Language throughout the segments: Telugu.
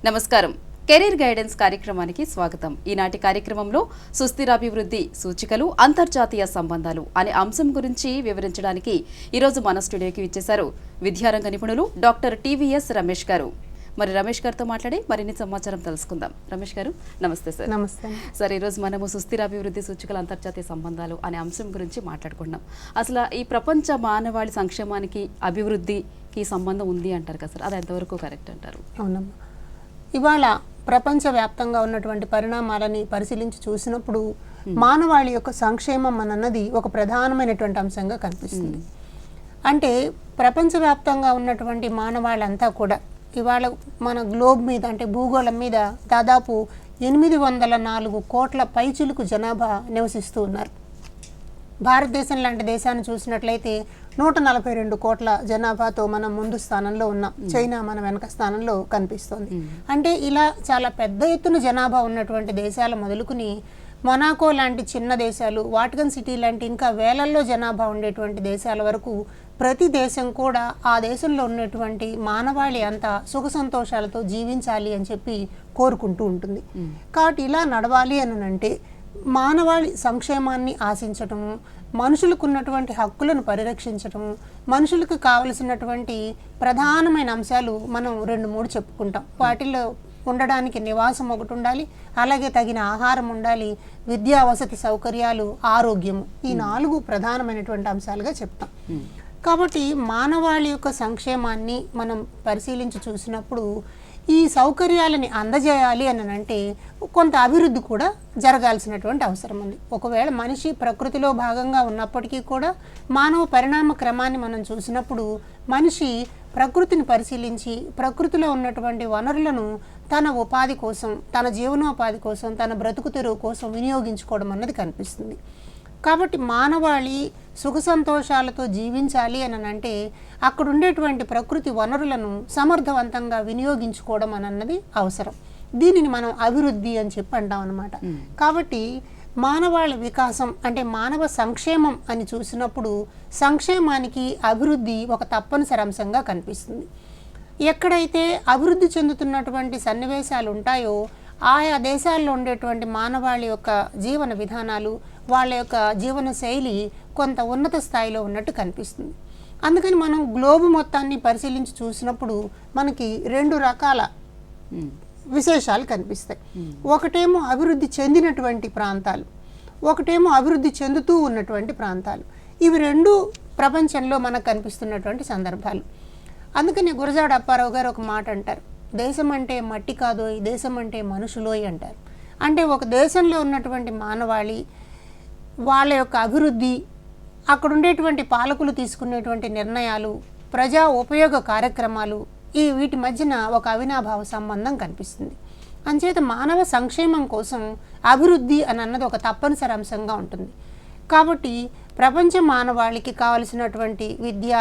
నమస్కారం. కెరీర్ గైడెన్స్ కార్యక్రమానికి స్వాగతం. ఈనాటి కార్యక్రమంలో సుస్థిరాభివృద్ధి సూచికలు, అంతర్జాతీయ సంబంధాలు అనే అంశం గురించి వివరించడానికి ఈరోజు మన స్టూడియోకి విచ్చేశారు విద్యారంగ నిపుణులు డాక్టర్ టీవీఎస్ రమేష్ గారు. మరి రమేష్ గారితో మాట్లాడి మరిన్ని సమాచారం తెలుసుకుందాం. రమేష్ గారు నమస్తే సార్. నమస్తే సార్. ఈరోజు మనము సుస్థిరాభివృద్ధి సూచికలు, అంతర్జాతీయ సంబంధాలు అనే అంశం గురించి మాట్లాడుకుంటున్నాం. అసలు ఈ ప్రపంచ మానవాళి సంక్షేమానికి, అభివృద్ధికి సంబంధం ఉంది అంటారు కదా సార్, అది ఎంతవరకు కరెక్ట్ అంటారు? అవునమ్మా. ఇవాళ ప్రపంచవ్యాప్తంగా ఉన్నటువంటి పరిణామాలని పరిశీలించి చూసినప్పుడు మానవాళి యొక్క సంక్షేమం అన్నది ఒక ప్రధానమైనటువంటి అంశంగా కనిపిస్తుంది. అంటే ప్రపంచవ్యాప్తంగా ఉన్నటువంటి మానవాళంతా కూడా ఇవాళ మన గ్లోబ్ మీద, అంటే భూగోళం మీద దాదాపు 804 కోట్ల పైచిలుకు జనాభా నివసిస్తూ ఉన్నారు. భారతదేశం లాంటి దేశాన్ని చూసినట్లయితే 142 కోట్ల జనాభాతో మనం ముందు స్థానంలో ఉన్నాం. చైనా మన వెనక స్థానంలో కనిపిస్తోంది. అంటే ఇలా చాలా పెద్ద ఎత్తున జనాభా ఉన్నటువంటి దేశాలు మొదలుకుని మొనాకో లాంటి చిన్న దేశాలు, వాటికన్ సిటీ లాంటి ఇంకా వేలల్లో జనాభా ఉండేటువంటి దేశాల వరకు ప్రతి దేశం కూడా ఆ దేశంలో ఉన్నటువంటి మానవాళి అంతా సుఖ సంతోషాలతో జీవించాలి అని చెప్పి కోరుకుంటూ ఉంటుంది. కాబట్టి ఇలా నడవాలి అని అంటే మానవాళి సంక్షేమాన్ని ఆశించటము, మనుషులకు ఉన్నటువంటి హక్కులను పరిరక్షించటము, మనుషులకు కావలసినటువంటి ప్రధానమైన అంశాలు మనం 2-3 చెప్పుకుంటాం. వాటిల్లో ఉండడానికి నివాసం ఒకటి ఉండాలి, అలాగే తగిన ఆహారం ఉండాలి, విద్యా వసతి సౌకర్యాలు, ఆరోగ్యము, ఈ 4 ప్రధానమైనటువంటి అంశాలుగా చెప్తాం. కాబట్టి మానవాళి యొక్క సంక్షేమాన్ని మనం పరిశీలించి చూసినప్పుడు ఈ సౌకర్యాలని అందజేయాలి అని అంటే కొంత అభివృద్ధి కూడా జరగాల్సినటువంటి అవసరం ఉంది. ఒకవేళ మనిషి ప్రకృతిలో భాగంగా ఉన్నప్పటికీ కూడా మానవ పరిణామ క్రమాన్ని మనం చూసినప్పుడు మనిషి ప్రకృతిని పరిశీలించి ప్రకృతిలో ఉన్నటువంటి వనరులను తన ఉపాధి కోసం, తన జీవనోపాధి కోసం, తన బ్రతుకు తెరువు కోసం వినియోగించుకోవడం అన్నది కనిపిస్తుంది. కాబట్టి మానవాళి సుఖ సంతోషాలతో జీవించాలి అని అంటే అక్కడ ఉండేటువంటి ప్రకృతి వనరులను సమర్థవంతంగా వినియోగించుకోవడం అన్నది అవసరం. దీనిని మనం అభివృద్ధి అని చెప్పి అంటాం అన్నమాట. కాబట్టి మానవాళి వికాసం అంటే మానవ సంక్షేమం అని చూసినప్పుడు సంక్షేమానికి అభివృద్ధి ఒక తప్పనిసరి అంశంగా కనిపిస్తుంది. ఎక్కడైతే అభివృద్ధి చెందుతున్నటువంటి సన్నివేశాలు ఉంటాయో ఆయా దేశాల్లో ఉండేటువంటి మానవాళి యొక్క జీవన విధానాలు, వాళ్ళ యొక్క జీవన శైలి కొంత ఉన్నత స్థాయిలో ఉన్నట్టు కనిపిస్తుంది. అందుకని మనం గ్లోబ్ మొత్తాన్ని పరిశీలించి చూసినప్పుడు మనకి 2 రకాల విశేషాలు కనిపిస్తాయి. ఒకటేమో అభివృద్ధి చెందినటువంటి ప్రాంతాలు, ఒకటేమో అభివృద్ధి చెందుతూ ఉన్నటువంటి ప్రాంతాలు. ఇవి 2 ప్రపంచంలో మనకు కనిపిస్తున్నటువంటి సందర్భాలు. అందుకని గురజాడ అప్పారావు గారు ఒక మాట అంటారు, దేశం అంటే మట్టి కాదోయ్, దేశం అంటే మనుషులోయ్ అంటారు. అంటే ఒక దేశంలో ఉన్నటువంటి మానవాళి, వాళ్ళ యొక్క అభివృద్ధి, అక్కడ ఉండేటువంటి పాలకులు తీసుకునేటువంటి నిర్ణయాలు, ప్రజా ఉపయోగ కార్యక్రమాలు, వీటి మధ్యన ఒక అవినాభావ సంబంధం కనిపిస్తుంది. అంచేత మానవ సంక్షేమం కోసం అభివృద్ధి అన్నది ఒక తప్పనిసరి అంశంగా ఉంటుంది. కాబట్టి ప్రపంచ మానవాళికి కావలసినటువంటి విద్య,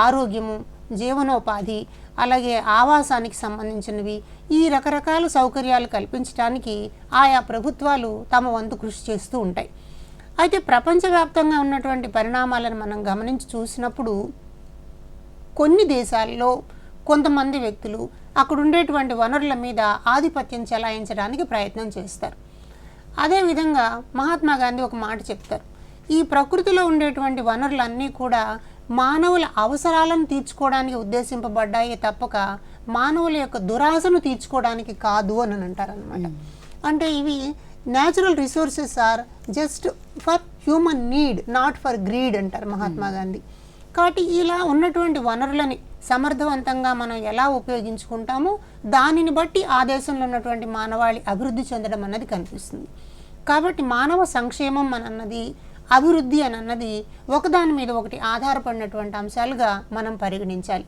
ఆరోగ్యము, జీవనోపాధి, అలాగే ఆవాసానికి సంబంధించినవి, ఈ రకరకాల సౌకర్యాలు కల్పించడానికి ఆయా ప్రభుత్వాలు తమ వంతు కృషి చేస్తూ ఉంటాయి. అయితే ప్రపంచవ్యాప్తంగా ఉన్నటువంటి పరిణామాలను మనం గమనించి చూసినప్పుడు కొన్ని దేశాల్లో కొంతమంది వ్యక్తులు అక్కడ ఉండేటువంటి వనరుల మీద ఆధిపత్యం చెలాయించడానికి ప్రయత్నం చేస్తారు. అదేవిధంగా మహాత్మా గాంధీ ఒక మాట చెప్తారు, ఈ ప్రకృతిలో ఉండేటువంటి వనరులన్నీ కూడా మానవుల అవసరాలను తీర్చుకోవడానికి ఉద్దేశింపబడ్డాయి తప్పక మానవుల యొక్క దురాశను తీర్చుకోవడానికి కాదు అని అంటారనమాట. అంటే ఇవి natural resources are just for human need, not for greed అంటారు మహాత్మా గాంధీ. కాబట్టి ఇలా ఉన్నటువంటి వనరులని సమర్థవంతంగా మనం ఎలా ఉపయోగించుకుంటామో దానిని బట్టి ఆ దేశంలో ఉన్నటువంటి మానవాళి అభివృద్ధి చెందడం అన్నది కనిపిస్తుంది. కాబట్టి మానవ సంక్షేమం అన్నది, అభివృద్ధి అన్నది ఒకదాని మీద ఒకటి ఆధారపడినటువంటి అంశాలుగా మనం పరిగణించాలి.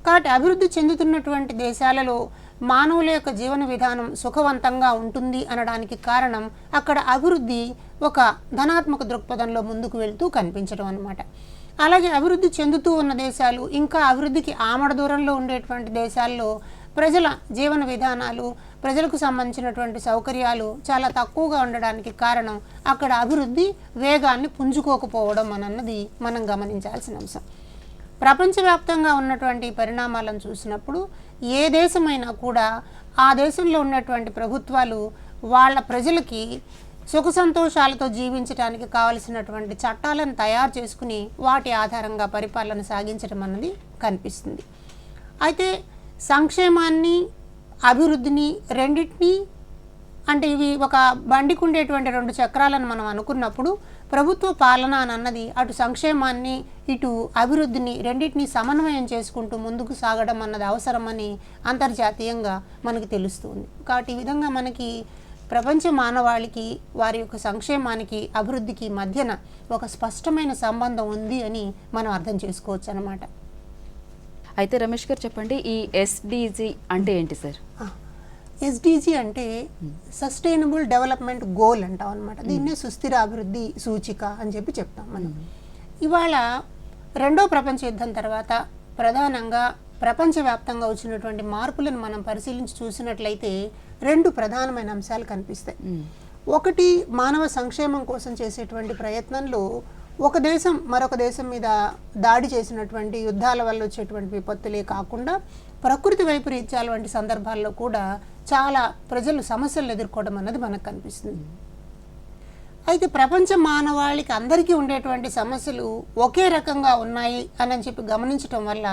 కాబట్టి అభివృద్ధి చెందుతున్నటువంటి దేశాలలో మానవుల యొక్క జీవన విధానం సుఖవంతంగా ఉంటుంది అనడానికి కారణం అక్కడ అభివృద్ధి ఒక ధనాత్మక దృక్పథంలో ముందుకు వెళ్తూ కనిపించడం అన్నమాట. అలాగే అభివృద్ధి చెందుతూ ఉన్న దేశాలు, ఇంకా అభివృద్ధికి ఆమడ దూరంలో ఉండేటువంటి దేశాల్లో ప్రజల జీవన విధానాలు, ప్రజలకు సంబంధించినటువంటి సౌకర్యాలు చాలా తక్కువగా ఉండడానికి కారణం అక్కడ అభివృద్ధి వేగాన్ని పుంజుకోకపోవడం అన్నది మనం గమనించాల్సిన అంశం. ప్రపంచవ్యాప్తంగా ఉన్నటువంటి పరిణామాలను చూసినప్పుడు ఏ దేశమైనా కూడా ఆ దేశంలో ఉన్నటువంటి ప్రభుత్వాలు వాళ్ళ ప్రజలకి సుఖ సంతోషాలతో జీవించడానికి కావలసినటువంటి చట్టాలను తయారు చేసుకుని వాటి ఆధారంగా పరిపాలన సాగించడం అన్నది కనిపిస్తుంది. అయితే సంక్షేమాన్ని అభివృద్ధిని రెండింటినీ అంటే ఇవి ఒక బండికి ఉండేటువంటి రెండు చక్రాలను మనం అనుకున్నప్పుడు ప్రభుత్వ పాలన అన్నది అటు సంక్షేమాన్ని ఇటు అభివృద్ధిని రెండింటినీ సమన్వయం చేసుకుంటూ ముందుకు సాగడం అన్నది అవసరమని అంతర్జాతీయంగా మనకు తెలుస్తుంది. కాబట్టి ఈ విధంగా మనకి ప్రపంచ మానవాళికి వారి యొక్క సంక్షేమానికి అభివృద్ధికి మధ్యన ఒక స్పష్టమైన సంబంధం ఉంది అని మనం అర్థం చేసుకోవచ్చు అన్నమాట. అయితే రమేష్ గారు చెప్పండి, ఈ ఎస్డిజి అంటే ఏంటి సార్? ఎస్డిజి అంటే సస్టైనబుల్ డెవలప్మెంట్ గోల్ అంటాం అనమాట. దీన్నే సుస్థిర అభివృద్ధి సూచిక అని చెప్పి చెప్తాం మనం. ఇవాళ రెండో ప్రపంచ యుద్ధం తర్వాత ప్రధానంగా ప్రపంచవ్యాప్తంగా వచ్చినటువంటి మార్పులను మనం పరిశీలించి చూసినట్లయితే రెండు ప్రధానమైన అంశాలు కనిపిస్తాయి. ఒకటి, మానవ సంక్షేమం కోసం చేసేటువంటి ప్రయత్నంలో ఒక దేశం మరొక దేశం మీద దాడి చేసినటువంటి యుద్ధాల వల్ల వచ్చేటువంటి విపత్తులే కాకుండా ప్రకృతి వైపరీత్యాల వంటి సందర్భాల్లో కూడా చాలా ప్రజలు సమస్యలు ఎదుర్కోవడం అన్నది మనకు కనిపిస్తుంది. అయితే ప్రపంచ మానవాళికి అందరికీ ఉండేటువంటి సమస్యలు ఒకే రకంగా ఉన్నాయి అని చెప్పి గమనించడం వల్ల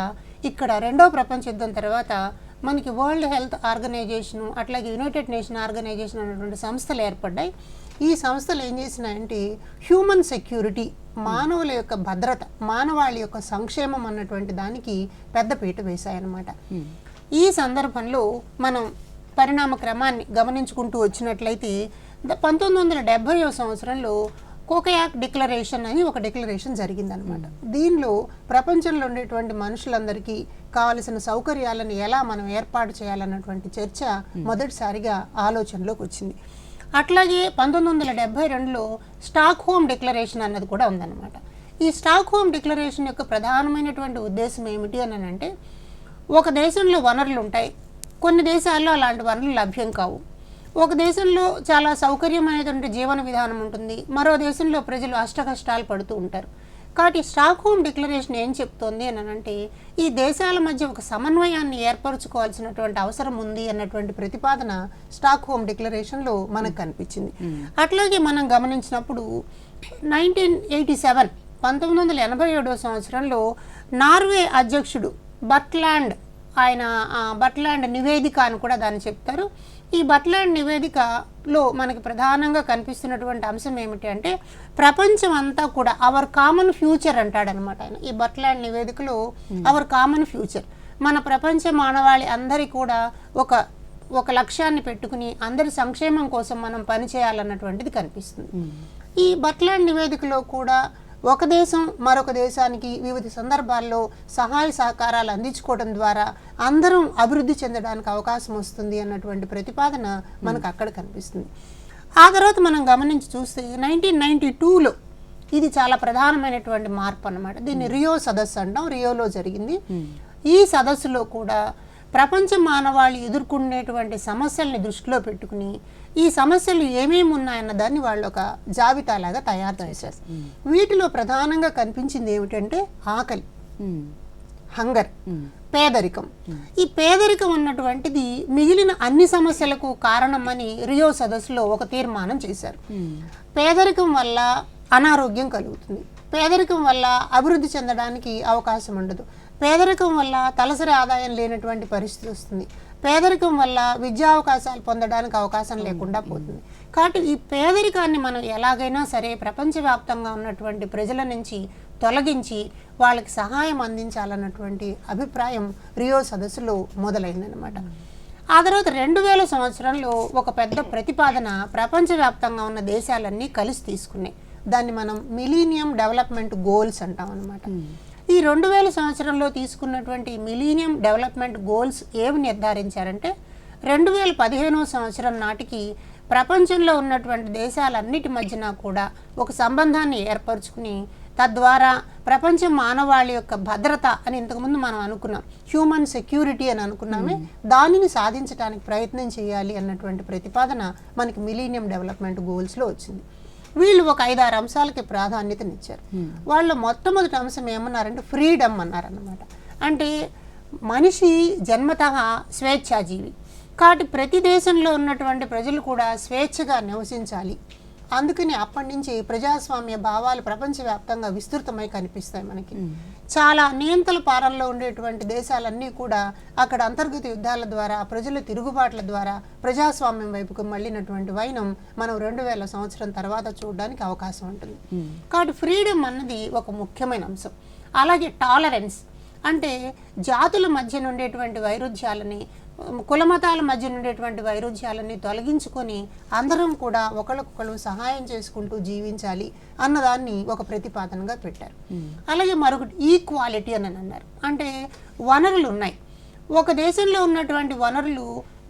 ఇక్కడ రెండో ప్రపంచ యుద్ధం తర్వాత మనకి వరల్డ్ హెల్త్ ఆర్గనైజేషను అట్లాగే యునైటెడ్ నేషన్ ఆర్గనైజేషన్ అనేటువంటి సంస్థలు ఏర్పడ్డాయి. ఈ సంస్థలు ఏం చేసినాయంటే హ్యూమన్ సెక్యూరిటీ, మానవుల యొక్క భద్రత, మానవాళి యొక్క సంక్షేమం అన్నటువంటి దానికి పెద్దపీట వేశాయన్నమాట. ఈ సందర్భంలో మనం పరిణామ క్రమాన్ని గమనించుకుంటూ వచ్చినట్లయితే 1970వ సంవత్సరంలో కోకయాక్ డిక్లరేషన్ అని ఒక డిక్లరేషన్ జరిగిందనమాట. దీనిలో ప్రపంచంలో ఉండేటువంటి మనుషులందరికీ కావలసిన సౌకర్యాలను ఎలా మనం ఏర్పాటు చేయాలన్నటువంటి చర్చ మొదటిసారిగా ఆలోచనలోకి వచ్చింది. అట్లాగే 1972లో స్టాక్ హోమ్ డిక్లరేషన్ అన్నది కూడా ఉందన్నమాట. ఈ స్టాక్ హోమ్ డిక్లరేషన్ యొక్క ప్రధానమైనటువంటి ఉద్దేశం ఏమిటి అని అంటే, ఒక దేశంలో వనరులు ఉంటాయి, కొన్ని దేశాల్లో అలాంటి వనరులు లభ్యం కావు. ఒక దేశంలో చాలా సౌకర్యమైనటువంటి జీవన విధానం ఉంటుంది, మరో దేశంలో ప్రజలు అష్టకష్టాలు పడుతూ ఉంటారు. కాబట్టి స్టాక్ హోమ్ డిక్లరేషన్ ఏం చెప్తోంది అని అంటే, ఈ దేశాల మధ్య ఒక సమన్వయాన్ని ఏర్పరచుకోవాల్సినటువంటి అవసరం ఉంది అన్నటువంటి ప్రతిపాదన స్టాక్ హోమ్ డిక్లరేషన్లో మనకు కనిపించింది. అట్లాగే మనం గమనించినప్పుడు 1987 సంవత్సరంలో నార్వే అధ్యక్షుడు బర్ట్లాండ్, ఆయన బర్ట్లాండ్ నివేదిక అని కూడా దాన్ని చెప్తారు. ఈ బర్ట్లాండ్ నివేదికలో మనకి ప్రధానంగా కనిపిస్తున్నటువంటి అంశం ఏమిటి అంటే, ప్రపంచం అంతా కూడా అవర్ కామన్ ఫ్యూచర్ అంటాడనమాట ఆయన. ఈ బర్ట్లాండ్ నివేదికలో అవర్ కామన్ ఫ్యూచర్, మన ప్రపంచ మానవాళి అందరి కూడా ఒక లక్ష్యాన్ని పెట్టుకుని అందరి సంక్షేమం కోసం మనం పనిచేయాలన్నటువంటిది కనిపిస్తుంది. ఈ బర్ట్లాండ్ నివేదికలో కూడా ఒక దేశం మరొక దేశానికి వివిధ సందర్భాల్లో సహాయ సహకారాలు అందించుకోవడం ద్వారా అందరం అభివృద్ధి చెందడానికి అవకాశం వస్తుంది అన్నటువంటి ప్రతిపాదన మనకు అక్కడ కనిపిస్తుంది. ఆ తర్వాత మనం గమనించి చూస్తే 1992లో ఇది చాలా ప్రధానమైనటువంటి మార్పు అన్నమాట. దీన్ని రియో సదస్సు అంటాం, రియోలో జరిగింది. ఈ సదస్సులో కూడా ప్రపంచ మానవాళి ఎదుర్కొనేటువంటి సమస్యల్ని దృష్టిలో పెట్టుకుని ఈ సమస్యలు ఏమేమి ఉన్నాయన్న దాన్ని వాళ్ళు ఒక జాబితాలాగా తయారు చేశారు. వీటిలో ప్రధానంగా కనిపించింది ఏమిటంటే ఆకలి, హంగర్, పేదరికం. ఈ పేదరికం అన్నటువంటిది మిగిలిన అన్ని సమస్యలకు కారణమని రియో సదస్సులో ఒక తీర్మానం చేశారు. పేదరికం వల్ల అనారోగ్యం కలుగుతుంది, పేదరికం వల్ల అభివృద్ధి చెందడానికి అవకాశం ఉండదు, పేదరికం వల్ల తలసరి ఆదాయం లేనటువంటి పరిస్థితి వస్తుంది, పేదరికం వల్ల విద్యా అవకాశాలు పొందడానికి అవకాశం లేకుండా పోతుంది. కాబట్టి ఈ పేదరికాన్ని మనం ఎలాగైనా సరే ప్రపంచవ్యాప్తంగా ఉన్నటువంటి ప్రజల నుంచి తొలగించి వాళ్ళకి సహాయం అందించాలన్నటువంటి అభిప్రాయం రియో సదస్సులో మొదలైందనమాట. ఆ తర్వాత 2000 సంవత్సరంలో ఒక పెద్ద ప్రతిపాదన ప్రపంచవ్యాప్తంగా ఉన్న దేశాలన్నీ కలిసి తీసుకున్నాయి. దాన్ని మనం మిలీనియం డెవలప్మెంట్ గోల్స్ అంటాం అనమాట. ఈ 2000 సంవత్సరంలో తీసుకున్నటువంటి మిలీనియం డెవలప్మెంట్ గోల్స్ ఏమి నిర్ధారించారంటే, 2015 సంవత్సరం నాటికి ప్రపంచంలో ఉన్నటువంటి దేశాలన్నిటి మధ్యన కూడా ఒక సంబంధాన్ని ఏర్పరచుకుని తద్వారా ప్రపంచ మానవాళి యొక్క భద్రత అని ఇంతకుముందు మనం అనుకున్నాం, హ్యూమన్ సెక్యూరిటీ అని అనుకున్నామే, దానిని సాధించడానికి ప్రయత్నం చేయాలి అన్నటువంటి ప్రతిపాదన మనకి మిలీనియం డెవలప్మెంట్ గోల్స్లో వచ్చింది. వీళ్ళు ఒక 5-6 అంశాలకి ప్రాధాన్యతనిచ్చారు. వాళ్ళు మొట్టమొదటి అంశం ఏమన్నారంటే ఫ్రీడమ్ అన్నారన్నమాట. అంటే మనిషి జన్మతః స్వేచ్ఛాజీవి కాబట్టి ప్రతి దేశంలో ఉన్నటువంటి ప్రజలు కూడా స్వేచ్ఛగా నివసించాలి. అందుకని అప్పటి నుంచి ప్రజాస్వామ్య భావాలు ప్రపంచవ్యాప్తంగా విస్తృతమై కనిపిస్తాయి మనకి. చాలా నియంత్రణ పాలనలో ఉండేటువంటి దేశాలన్నీ కూడా అక్కడ అంతర్గత యుద్ధాల ద్వారా, ప్రజల తిరుగుబాట్ల ద్వారా ప్రజాస్వామ్యం వైపుకు మళ్ళినటువంటి వైనం మనం 2000 సంవత్సరం తర్వాత చూడడానికి అవకాశం ఉంటుంది. కాబట్టి ఫ్రీడమ్ అన్నది ఒక ముఖ్యమైన అంశం. అలాగే టాలరెన్స్ అంటే జాతుల మధ్య ఉండేటువంటి వైరుధ్యాలని, కులమతాల మధ్య ఉండేటువంటి వైరుధ్యాలని తొలగించుకొని అందరం కూడా ఒకరికొకరు సహాయం చేసుకుంటూ జీవించాలి అన్నదాన్ని ఒక ప్రతిపాదనగా పెట్టారు. అలాగే మరొకటి ఈక్వాలిటీ అని అన్నారు. అంటే వనరులు ఉన్నాయి, ఒక దేశంలో ఉన్నటువంటి వనరులు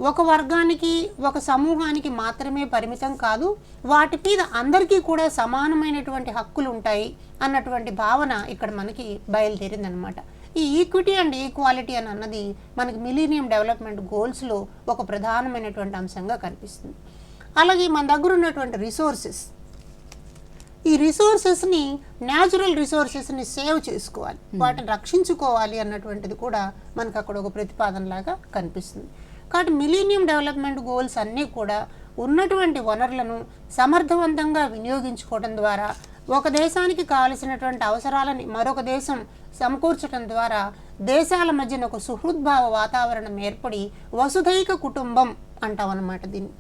ఒక వర్గానికి, ఒక సమూహానికి మాత్రమే పరిమితం కాదు, వాటి మీద అందరికీ కూడా సమానమైనటువంటి హక్కులు ఉంటాయి అన్నటువంటి భావన ఇక్కడ మనకి బయలుదేరిందనమాట. ఈ ఈక్విటీ అండ్ ఈక్వాలిటీ అని అన్నది మనకి మిలీనియం డెవలప్మెంట్ గోల్స్లో ఒక ప్రధానమైనటువంటి అంశంగా కనిపిస్తుంది. అలాగే మన దగ్గర ఉన్నటువంటి రిసోర్సెస్, ఈ రిసోర్సెస్ని, న్యాచురల్ రిసోర్సెస్ని సేవ్ చేసుకోవాలి, వాటిని రక్షించుకోవాలి అన్నటువంటిది కూడా మనకు అక్కడ ఒక ప్రతిపాదనలాగా కనిపిస్తుంది. కాబట్టి మిలీనియం డెవలప్మెంట్ గోల్స్ అన్నీ కూడా ఉన్నటువంటి వనరులను సమర్థవంతంగా వినియోగించుకోవడం ద్వారా, ఒక దేశానికి కావలసినటువంటి అవసరాలని మరొక దేశం సమకూర్చడం ద్వారా దేశాల మధ్యన ఒక సుహృద్భావ వాతావరణం ఏర్పడి వసుధైక కుటుంబం అంటాం అన్నమాట దీన్ని,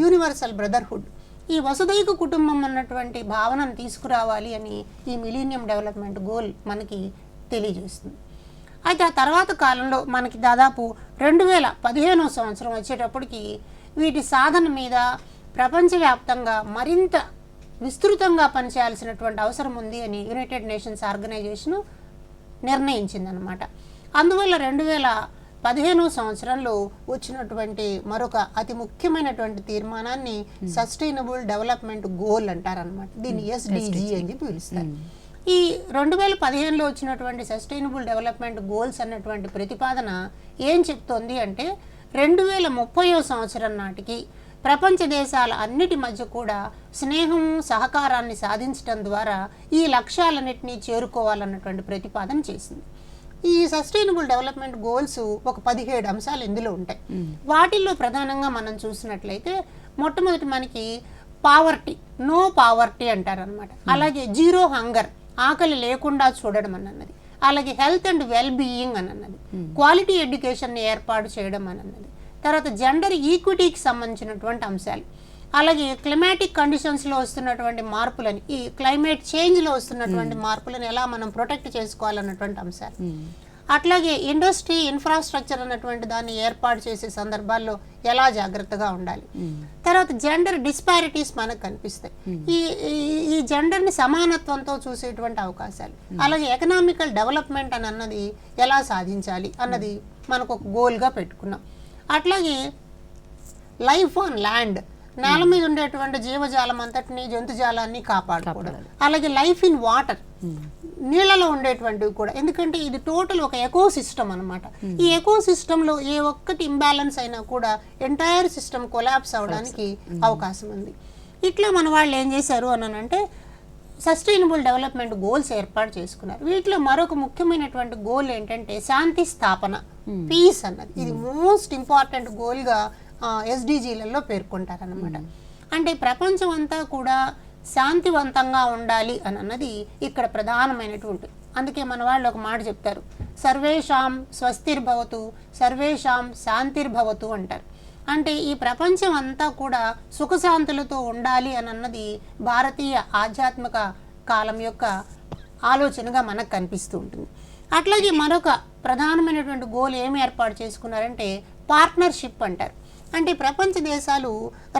యూనివర్సల్ బ్రదర్హుడ్. ఈ వసుధైక కుటుంబం అన్నటువంటి భావనను తీసుకురావాలి అని ఈ మిలీనియం డెవలప్మెంట్ గోల్ మనకి తెలియజేస్తుంది. అయితే ఆ తర్వాత కాలంలో మనకి దాదాపు 2015 సంవత్సరం వచ్చేటప్పటికి వీటి సాధన మీద ప్రపంచవ్యాప్తంగా మరింత విస్తృతంగా పనిచేయాల్సినటువంటి అవసరం ఉంది అని యునైటెడ్ నేషన్స్ ఆర్గనైజేషన్ నిర్ణయించిందనమాట. అందువల్ల 2015 సంవత్సరంలో వచ్చినటువంటి మరొక అతి ముఖ్యమైనటువంటి తీర్మానాన్ని సస్టైనబుల్ డెవలప్మెంట్ గోల్ అంటారనమాట. దీన్ని SDG అని పిలుస్తారు. ఈ 2015లో వచ్చినటువంటి సస్టైనబుల్ డెవలప్మెంట్ గోల్స్ అన్నటువంటి ప్రతిపాదన ఏం చెప్తోంది అంటే 2030 సంవత్సరం నాటికి ప్రపంచ దేశాల అన్నిటి మధ్య కూడా స్నేహము, సహకారాన్ని సాధించడం ద్వారా ఈ లక్ష్యాలన్నింటినీ చేరుకోవాలన్నటువంటి ప్రతిపాదన చేసింది. ఈ సస్టైనబుల్ డెవలప్మెంట్ గోల్స్ ఒక 17 అంశాలు ఇందులో ఉంటాయి. వాటిల్లో ప్రధానంగా మనం చూసినట్లయితే మొట్టమొదటి మనకి పావర్టీ, నో పావర్టీ అంటారనమాట. అలాగే జీరో హంగర్, ఆకలి లేకుండా చూడడం అన్నది. అలాగే హెల్త్ అండ్ వెల్ బీయింగ్ అని అన్నది. క్వాలిటీ ఎడ్యుకేషన్ ఏర్పాటు చేయడం అని అన్నది. తర్వాత జెండర్ ఈక్విటీకి సంబంధించినటువంటి అంశాలు. అలాగే క్లైమాటిక్ కండిషన్స్లో వస్తున్నటువంటి మార్పులని, ఈ క్లైమేట్ చేంజ్లో వస్తున్నటువంటి మార్పులను ఎలా మనం ప్రొటెక్ట్ చేసుకోవాలన్నటువంటి అంశాలు. అట్లాగే ఇండస్ట్రీ, ఇన్ఫ్రాస్ట్రక్చర్ అన్నటువంటి దాన్ని ఏర్పాటు చేసే సందర్భాల్లో ఎలా జాగ్రత్తగా ఉండాలి. తర్వాత జెండర్ డిస్పారిటీస్ మనకు కనిపిస్తాయి. ఈ జెండర్ని సమానత్వంతో చూసేటువంటి అవకాశాలు. అలాగే ఎకనామికల్ డెవలప్మెంట్ అని అన్నది ఎలా సాధించాలి అన్నది మనకు ఒక గోల్గా పెట్టుకున్నాం. అట్లాగే లైఫ్ ఆన్ ల్యాండ్, నేల మీద ఉండేటువంటి జీవజాలం అంతటిని, జంతుజాలాన్ని కాపాడుకోవడం. అలాగే లైఫ్ ఇన్ వాటర్, నీళ్ళలో ఉండేటువంటివి కూడా, ఎందుకంటే ఇది టోటల్ ఒక ఎకో సిస్టమ్ అనమాట. ఈ ఎకో సిస్టంలో ఏ ఒక్కటి ఇంబ్యాలెన్స్ అయినా కూడా ఎంటైర్ సిస్టమ్ కొలాప్స్ అవడానికి అవకాశం ఉంది. ఇట్లా మన వాళ్ళు ఏం చేశారు అని అంటే సస్టైనబుల్ డెవలప్మెంట్ గోల్స్ ఏర్పాటు చేసుకున్నారు. వీటిలో మరొక ముఖ్యమైనటువంటి గోల్ ఏంటంటే శాంతి స్థాపన, పీస్ అన్నది. ఇది మోస్ట్ ఇంపార్టెంట్ గోల్గా SDGలలో పేర్కొంటారనమాట. అంటే ప్రపంచం అంతా కూడా శాంతివంతంగా ఉండాలి అని అన్నది ఇక్కడ ప్రధానమైనటువంటి. అందుకే మన వాళ్ళు ఒక మాట చెప్తారు, సర్వేషాం స్వస్తిర్భవతు, సర్వేషాం శాంతిర్భవతు అంటారు. అంటే ఈ ప్రపంచం అంతా కూడా సుఖశాంతులతో ఉండాలి అని అన్నది భారతీయ ఆధ్యాత్మిక కాలం యొక్క ఆలోచనగా మనకు కనిపిస్తూ ఉంటుంది. అట్లాగే మరొక ప్రధానమైనటువంటి గోల్ ఏమి ఏర్పాటు చేసుకున్నారంటే పార్ట్నర్షిప్ అంటారు. అంటే ప్రపంచ దేశాలు